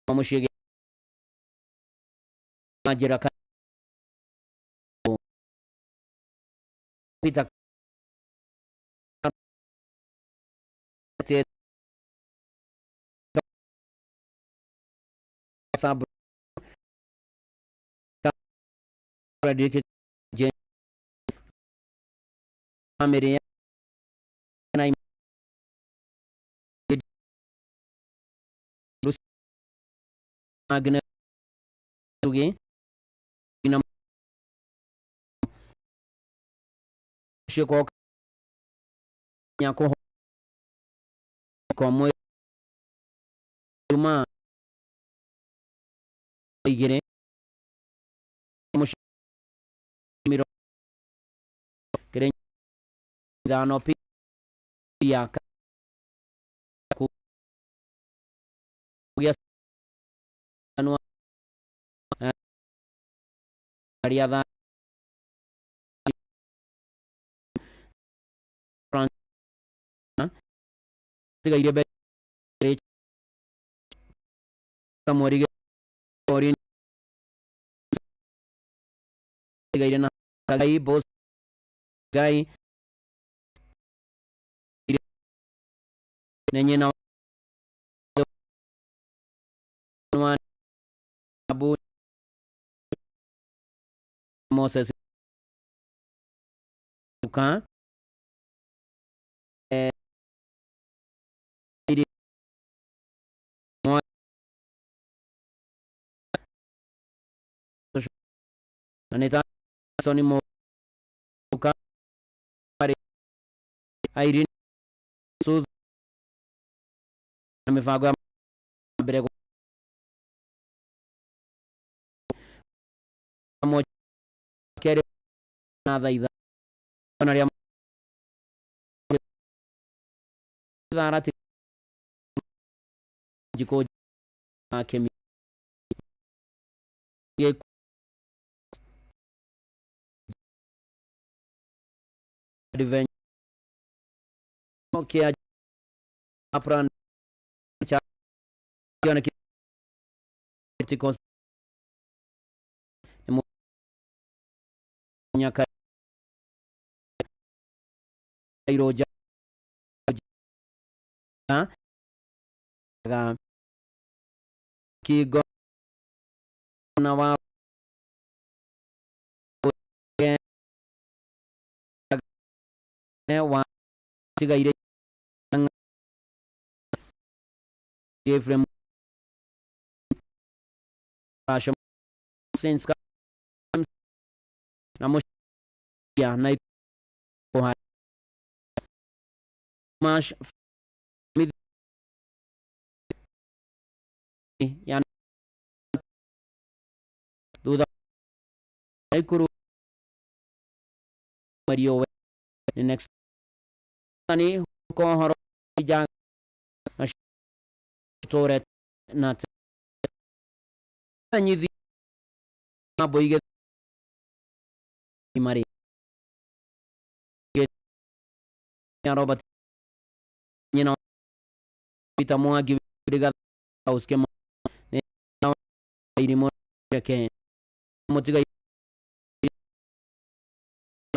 mamushige Ajira pita sabr predicate gen ameria na rus agne tuge ina shiko nyako como uma igere miro keren dano pia ku ya anu ariada fran tiga ide be samori orin tiga ide na gai bos gai nenye na abu Moses bukan ini anita soni mo bukan hari Irene sus amefaga bereko mo kere nada ida onaria darati jiko akemi ye diven okay apran cha yana kitikos nyaka iroja ga kigo na wa ne wa tiga ire frame asham sense ka namo ya na ko ha mash mid yan duda ay kuru mweri ũyũ nĩ next ni kohoro ijanga tore na nyithi maboige imari ya Robert nyina Peter Mwangi biga auske ne irimo ke motiga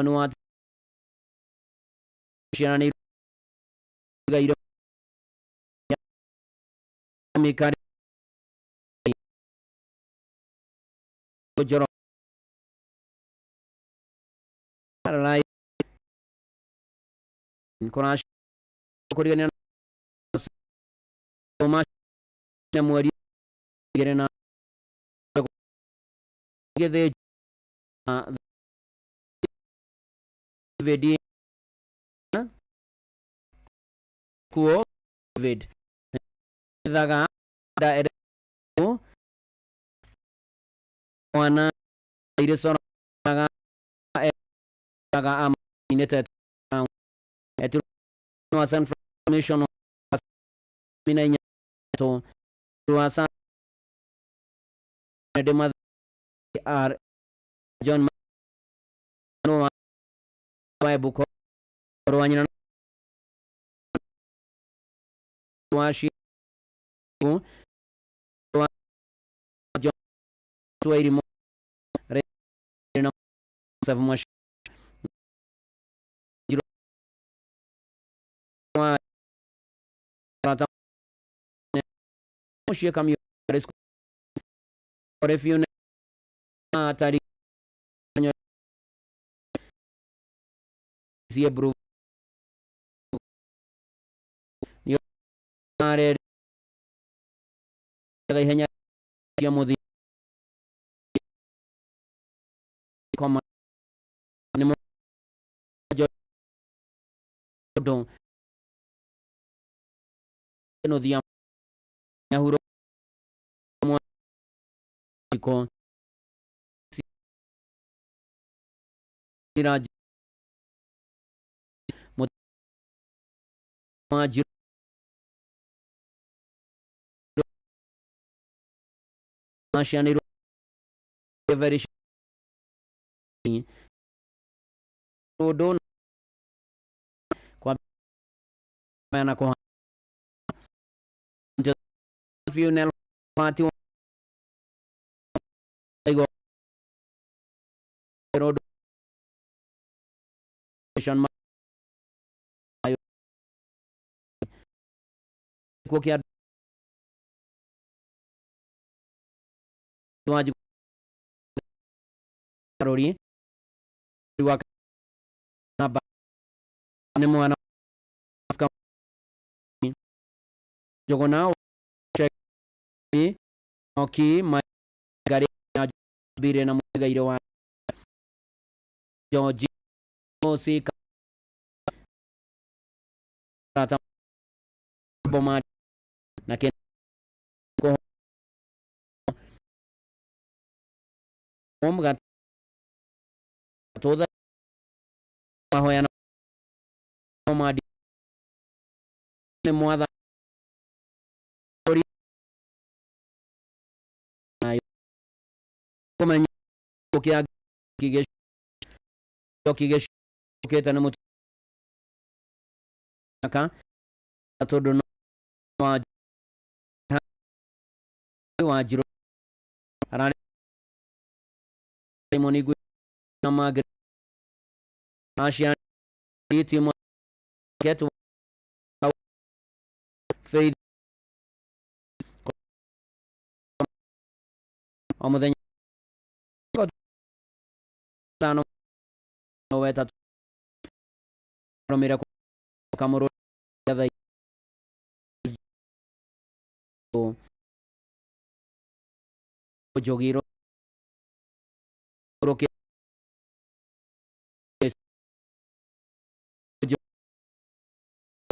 manuat shani gairo mikari joro alai konash korigana Thomas mweri gerena gede vedi kuo vid daga da edo wana irisona daga am inete etu no san information minanya to ruasa de mad ar John no vai buko roanya washi John suiri mo re na savmash jiro wa rata moshia kamyo resco refione atari si bru yo are hanya dia modi koma ni mo don no dia yahuro mo ko siraj mo majir Mashani very don kwa mana ko just funeral party go road station ko kya तो आज रोड़ी दुआ ना ने मोना उसका जोगोना check okay मैं गाड़ी आज बीरे ना मुझे गई रहा जो जी सी का राता बोमा ना के Omga toda mahoyana omadi ne moada ori ayo komanya okia kige oketa na mutu aka atodo no wajiro arane monigu namagre Asian litimo get faith amoden tano noveta romira kamoro da jogiro que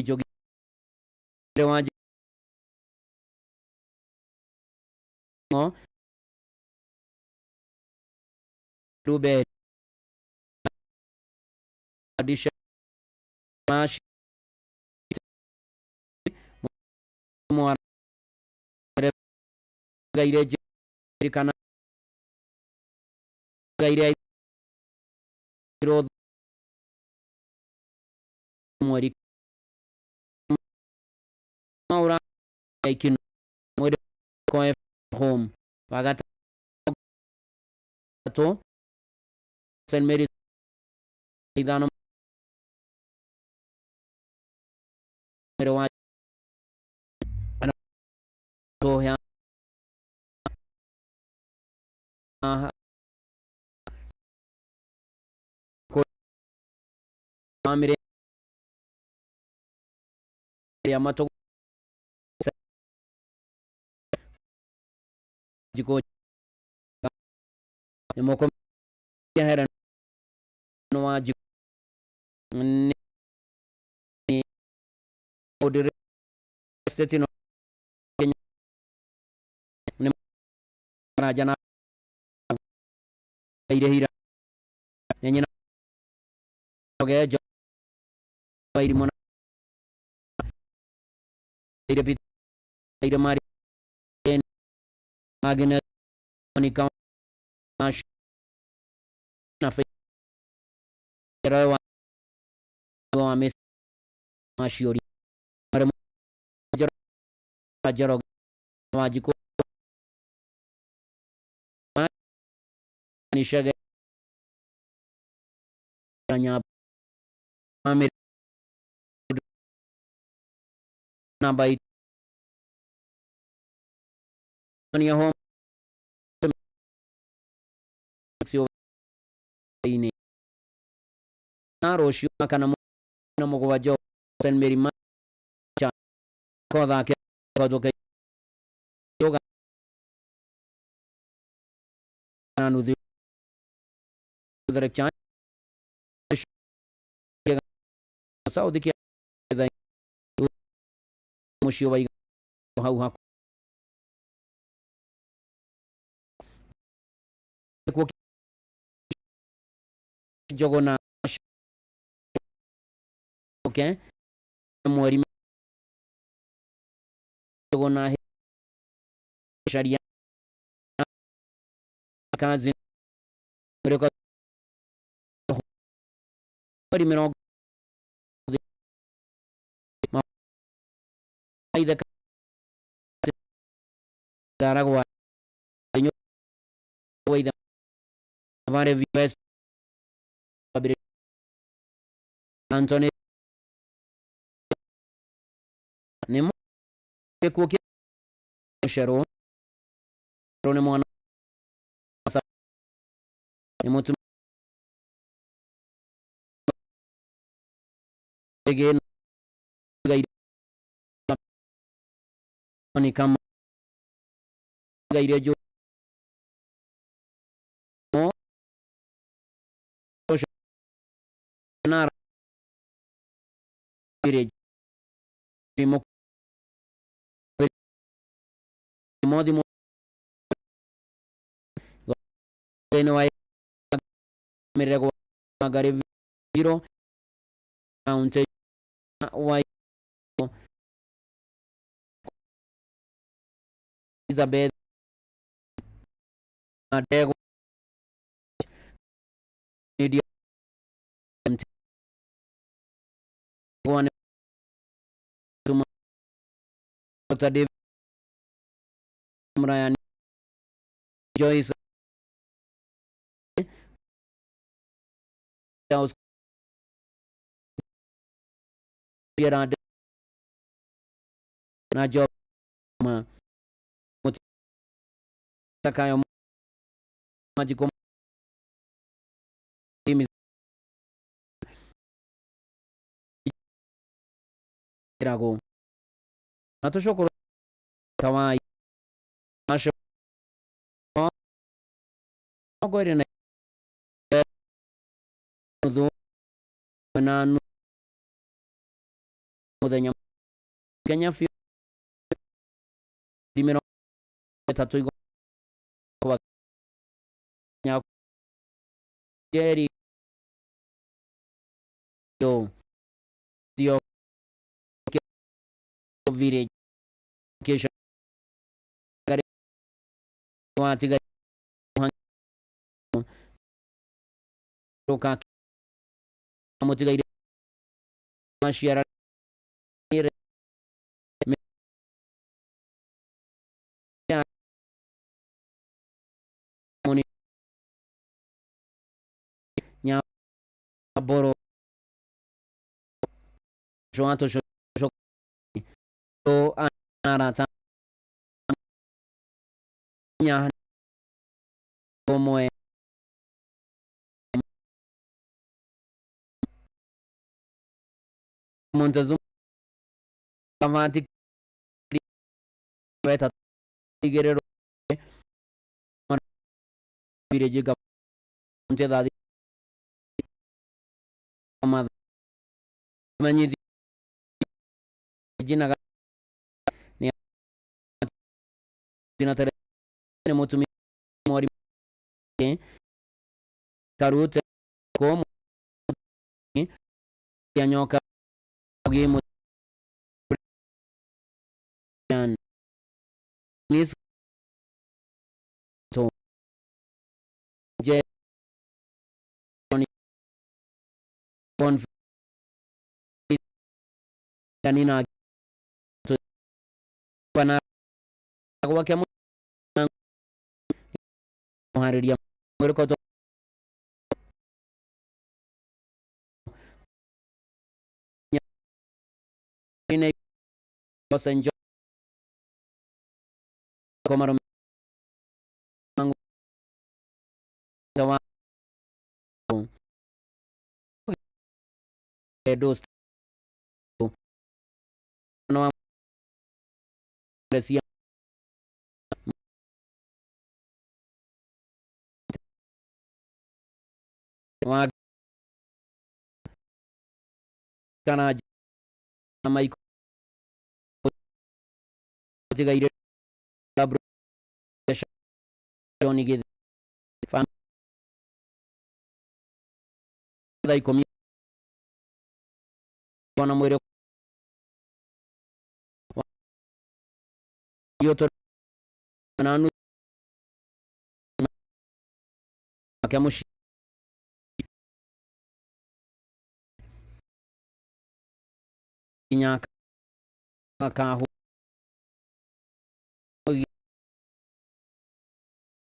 jogi rewaji no rube mashi mwa gaire jirikana gaire ro mwari maura ikin mwede ko home bagata to St. Mary's idano pero wa ana to ya ko amire ya mato jiko moko ya hera no wa jiko ni odire stetino ne rajana ire hira nyina oge jo ire mona ire pit ire mari en agene ni ka ash na fe rawa wa mes mashiori mare jaro majiko ni shage nya amir na bai ni home ini na roshi kana na mo wajo St. Mary ma cha ko da ke ko do ke yoga anu di direct cha saudi ke da mo shi wa ha ko jogona okay mwari jogona sharia kazi reko mwari meno ma aida daragwa nyo waida vare vives Anthony nemo ko ke shero rone mwana sa nemo tu again gai ani kam gai rejo mo na modi mo no ay mirego magari viro aunte wai Isabel adego media one tuma Dr. David Ryan Joyce House Pierre na job ma takayo majiko imi irago natushukuru tawai asho ogore na do nanu mudenya Kenya fi dimeno tatu igo kwa nya geri yo dio village kesho gari watiga roka motiga ile mashara ire moni nya boro joanto jo anata nya como Montezuma Lavati Beta Guerrero Virgiga Monteda Amada Mani Gina Tere Motumi Mori Karute como Yanyoka Game Nis to J Conf Tanina to Pana Wakamu Haridia Murkoto in Los Angeles Comaro dos no decía kana mai tiga ire labro Johnny Gid fan dai comi wana muere io to nanu akamushi nyaka kahu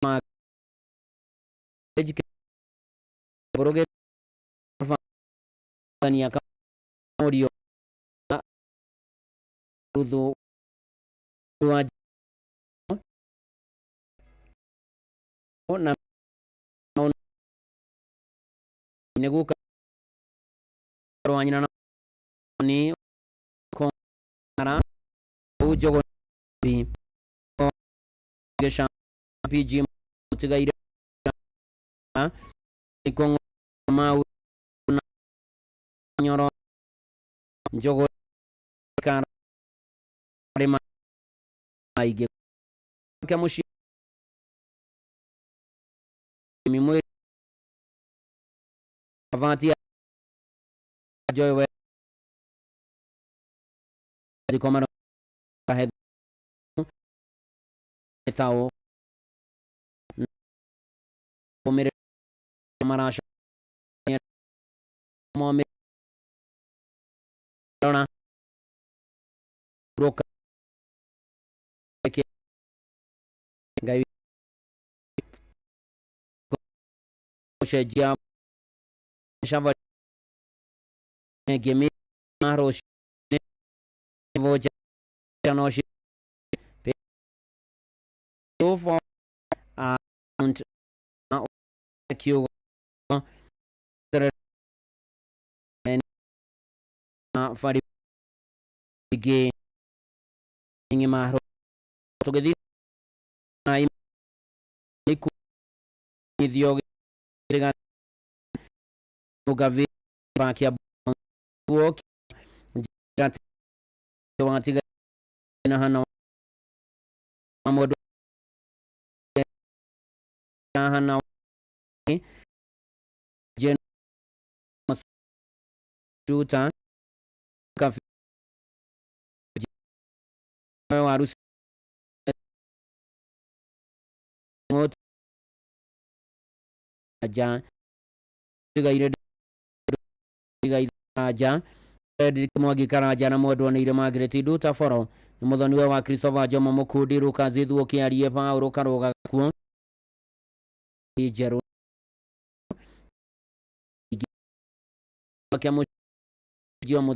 ma ejike boroge fania ka audio rudo wa ona neguka roanyina ni ko ara ujogo bi gesha pg tiga ire ikon mau nyoro jogo kan rema aige kamushi mi mo avanti joy di komaro ahead etao komere marasha mo Rona Roka Gai Shajia Shava Gemi Marosh Voja Tanoshi so for and Q and for the game in Mahro to get I Niku with your Mugavi Bakia walk that want to get in a hand Amodo Hana Jen Tuta waru ngot aja tigaire aja Edric Mwangi Karanja na mwendwa nĩ ire Margaret Nduta Foro nĩ mũthoni wa Christopher Jomo Mũkundi Rukazi Thuoki arie Paul Karoga kuo ijeru kama jio mu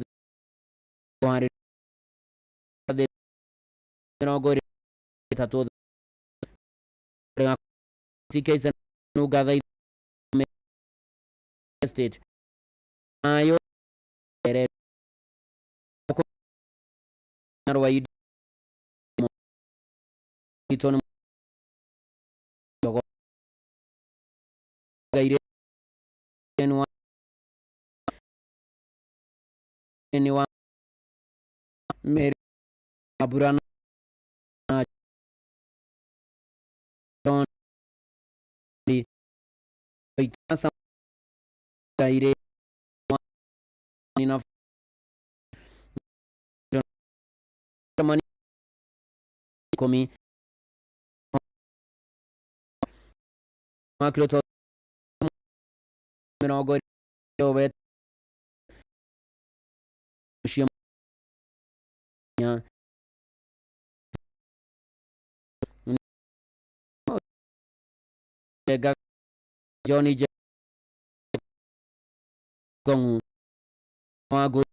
kware de mirongo itatu tikeza nugatha state ayo ere narwaidi itone yogo gaire enwa enwa mere aburana don di itasa gaire enough money komi makroto mirongo ove shia Tega Johnny Gongu Mago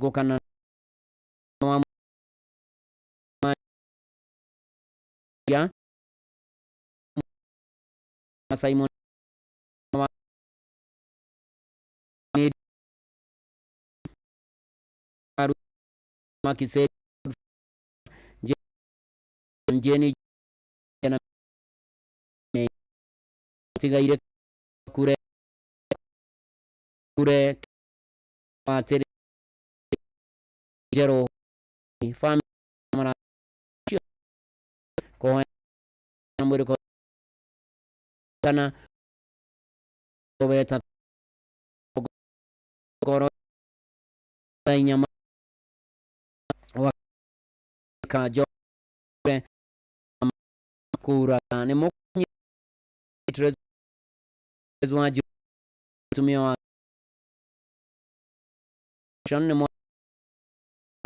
Gokana ya Simon Makise Jenny tigaire kure patere zero fam mara ko amore ko kana obeta koro nyama wa ka jo kura ne mo ezwaju tumia shonne mo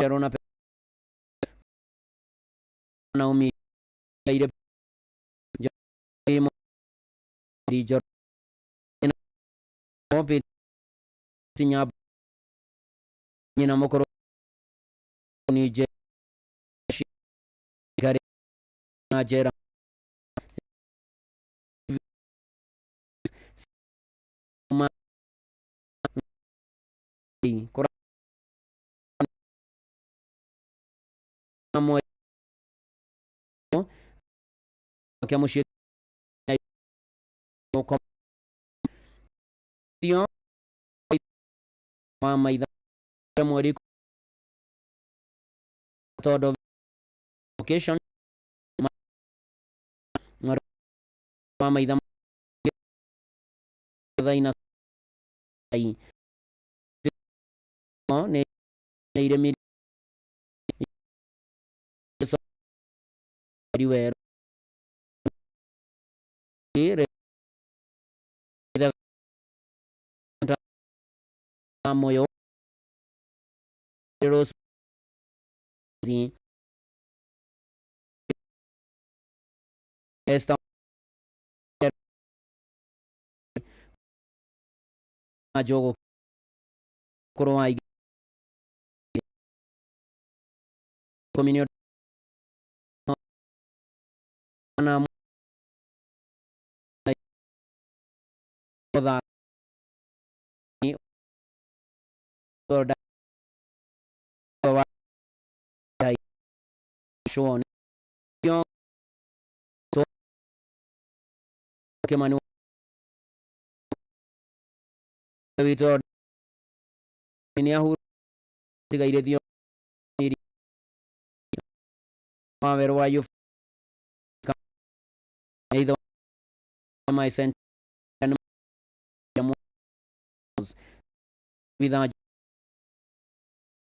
rona naomi ire jamo rijo mo pe tinya nyina mokoro ni je gare najera kora amo che amo scelto io mamma ida muori todo location mamma ida daina ai ne ire mi so riwero ire ida amoyo eros di esta jogo Korowai Kominio Anam Oda Oda Dai Shon Yo to Kemanu Vitor Niahu tigaire dio iri mavero ayo eido mai sen vida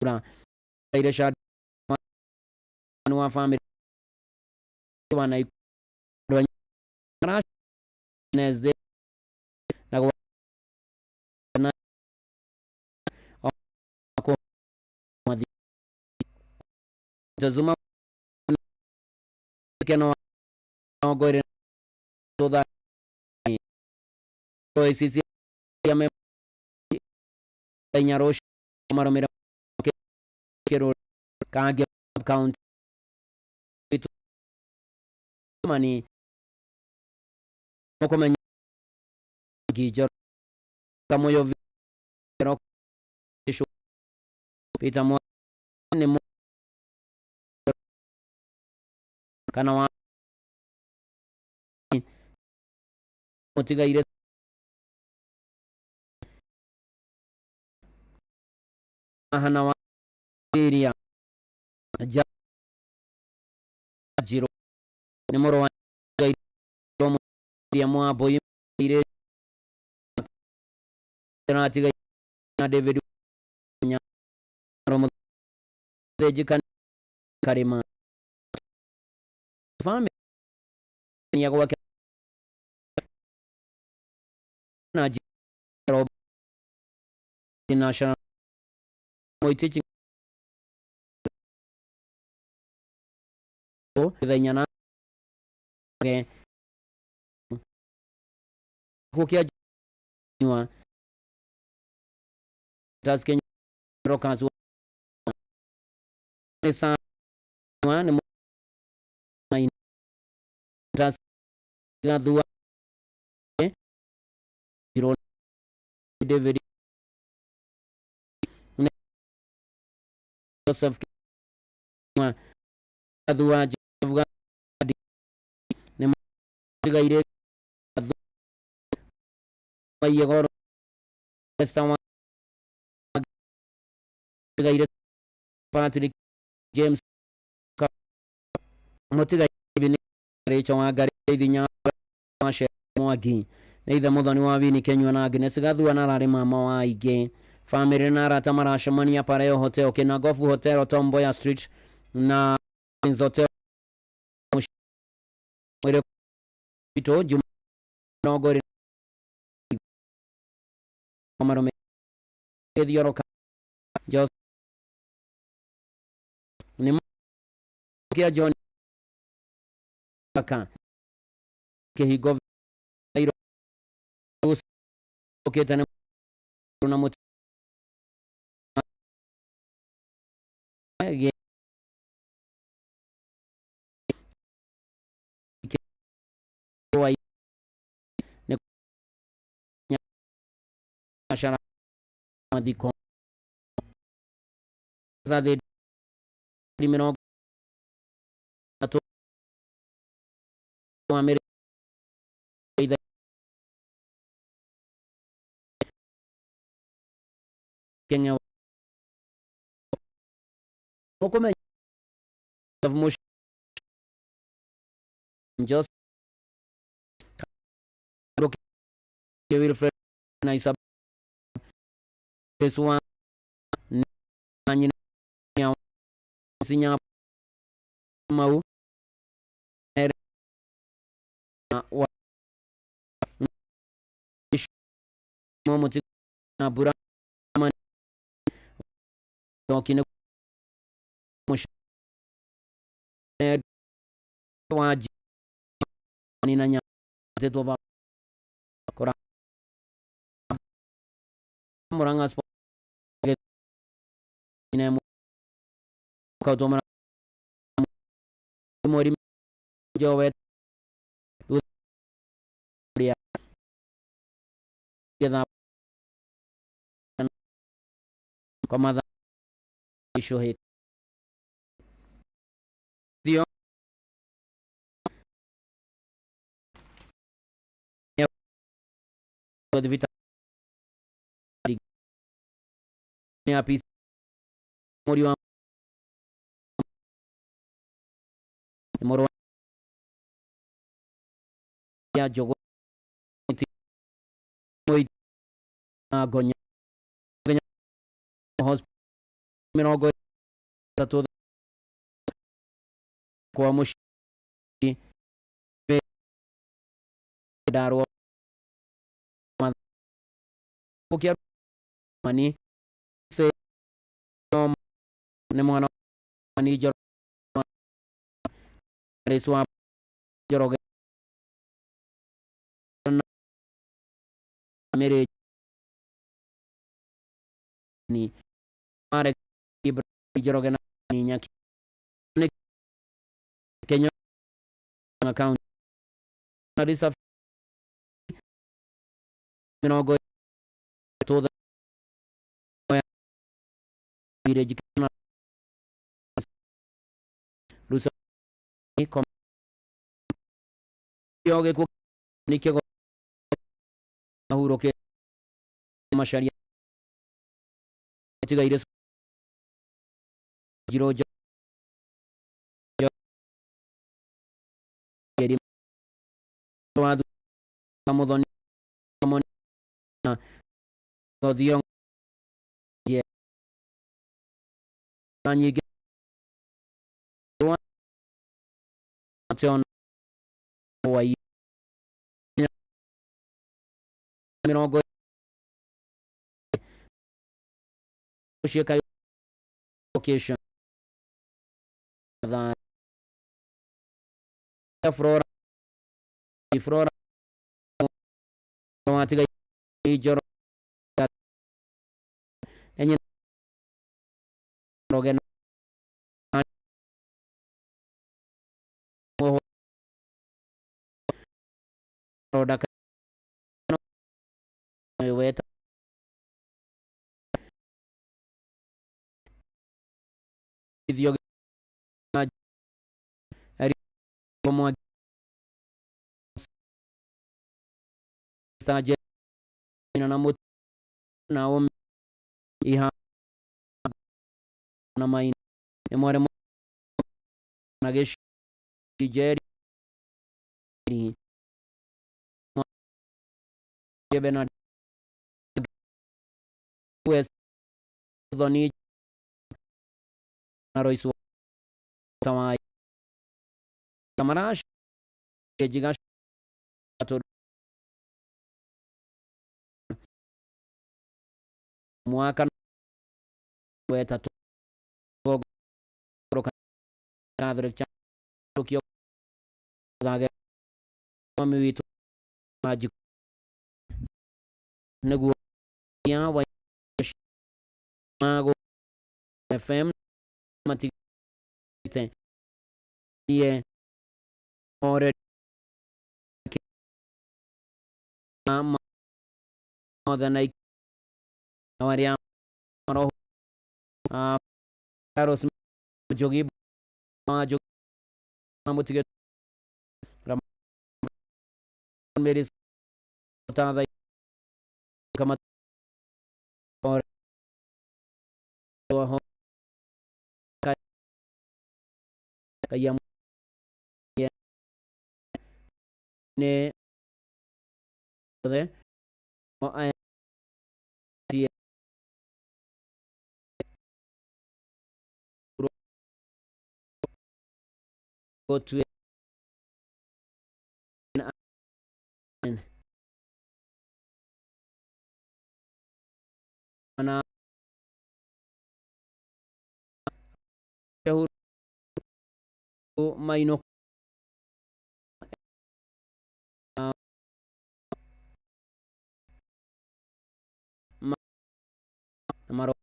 ira wa family wana Wednesday na na ako madi tazuma keno gore toda to sisi yame penyarosh maromera kero kage account itu mani moko gijor kamoyo vero ishu pita mo ne mo kana wa motiga ire ahana wa area ja jiro ne moro wa iro ya mo aboy ire na tiga na David nya romo dejikan karima fami ya kwa na jiro national moitichi o denyana ke kukia nywa taske rokazu esa wan mai tas gadua jiro David Joseph ma gadua jivga ne gaire mai agora esta gaire Patrick James motiga ibine recho wa gari dinya mashe mwagi neitha muthoni wa wini kenywa na Agnes gathua na rari mama wa ige family na rata marashamania Pareo Hotel Kinagofu Hotel Tomboya Street na Hotel mwere ito juma nogori kamarome edioroka jos ni kia John aka ke higo iro oketana na mot ne ashara madiko zade primero ato amere ida Kenya mokome of mush just ke will friend na isa peswa nani ya sinya mau wa momoti na bura dokine mush waji ni nanya teto ba kora muranga spo ine mo ka to mara mori jowe dia keda komada shohit dio de vita ne apis moriwa moro ya jogo moi agonya hospital menogo todo kwa mushi darwa pokia mani se ne mwana mani jor reswa joroge mere ni mare joroge na ni nyaki ne Kenya account na risa minogo to the village kana rusa ni kom yoge ko nikego ahuro ke masharia tiga ires jiro geri wadu kamodoni na godion ye anyi action wai minogo shika location da flora matiga joro enye rogen product weta video ari como saje na mut na om iha na mai emore nagesh tijeri bena pues doni na roisu sama kamarash ke jigash to muakan weta to go kadre cha tokyo dage mami to maji nagu ya wa mago fm mati ye ore ama odanai awaria ro karos jogi majo mamutige ram मेरी tada kama or ho kayam ne de mo ai ti go to ana maino maro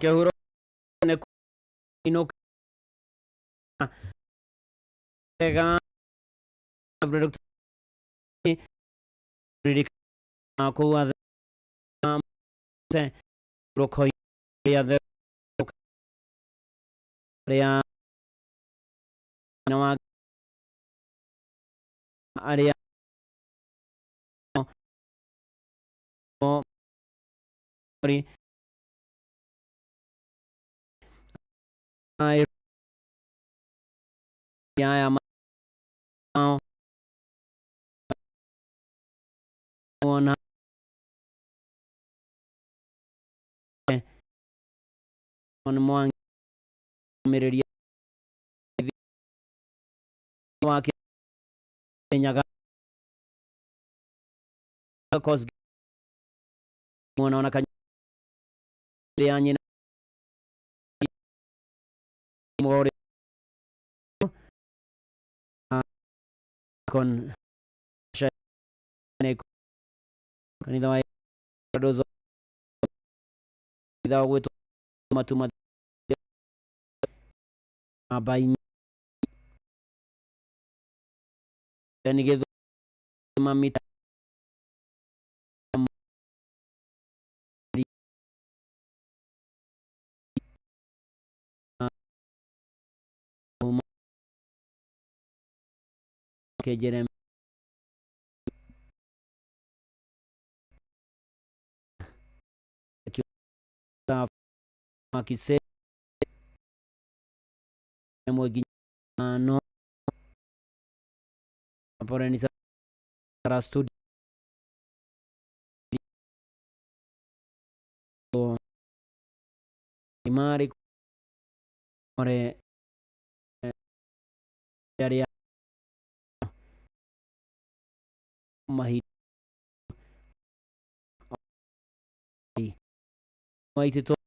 Kehuro ne ino ga product ridik ko az rokhoy ya de ya nawa area ori ai ya ma ona on mo mereria wa ke nyaga kos mo na kan ya nyina more con kanida wa dozo da wetu matuma abai nige mamita ke jerem makise mwegi no por ni sara studio imari ore area mahi maiti to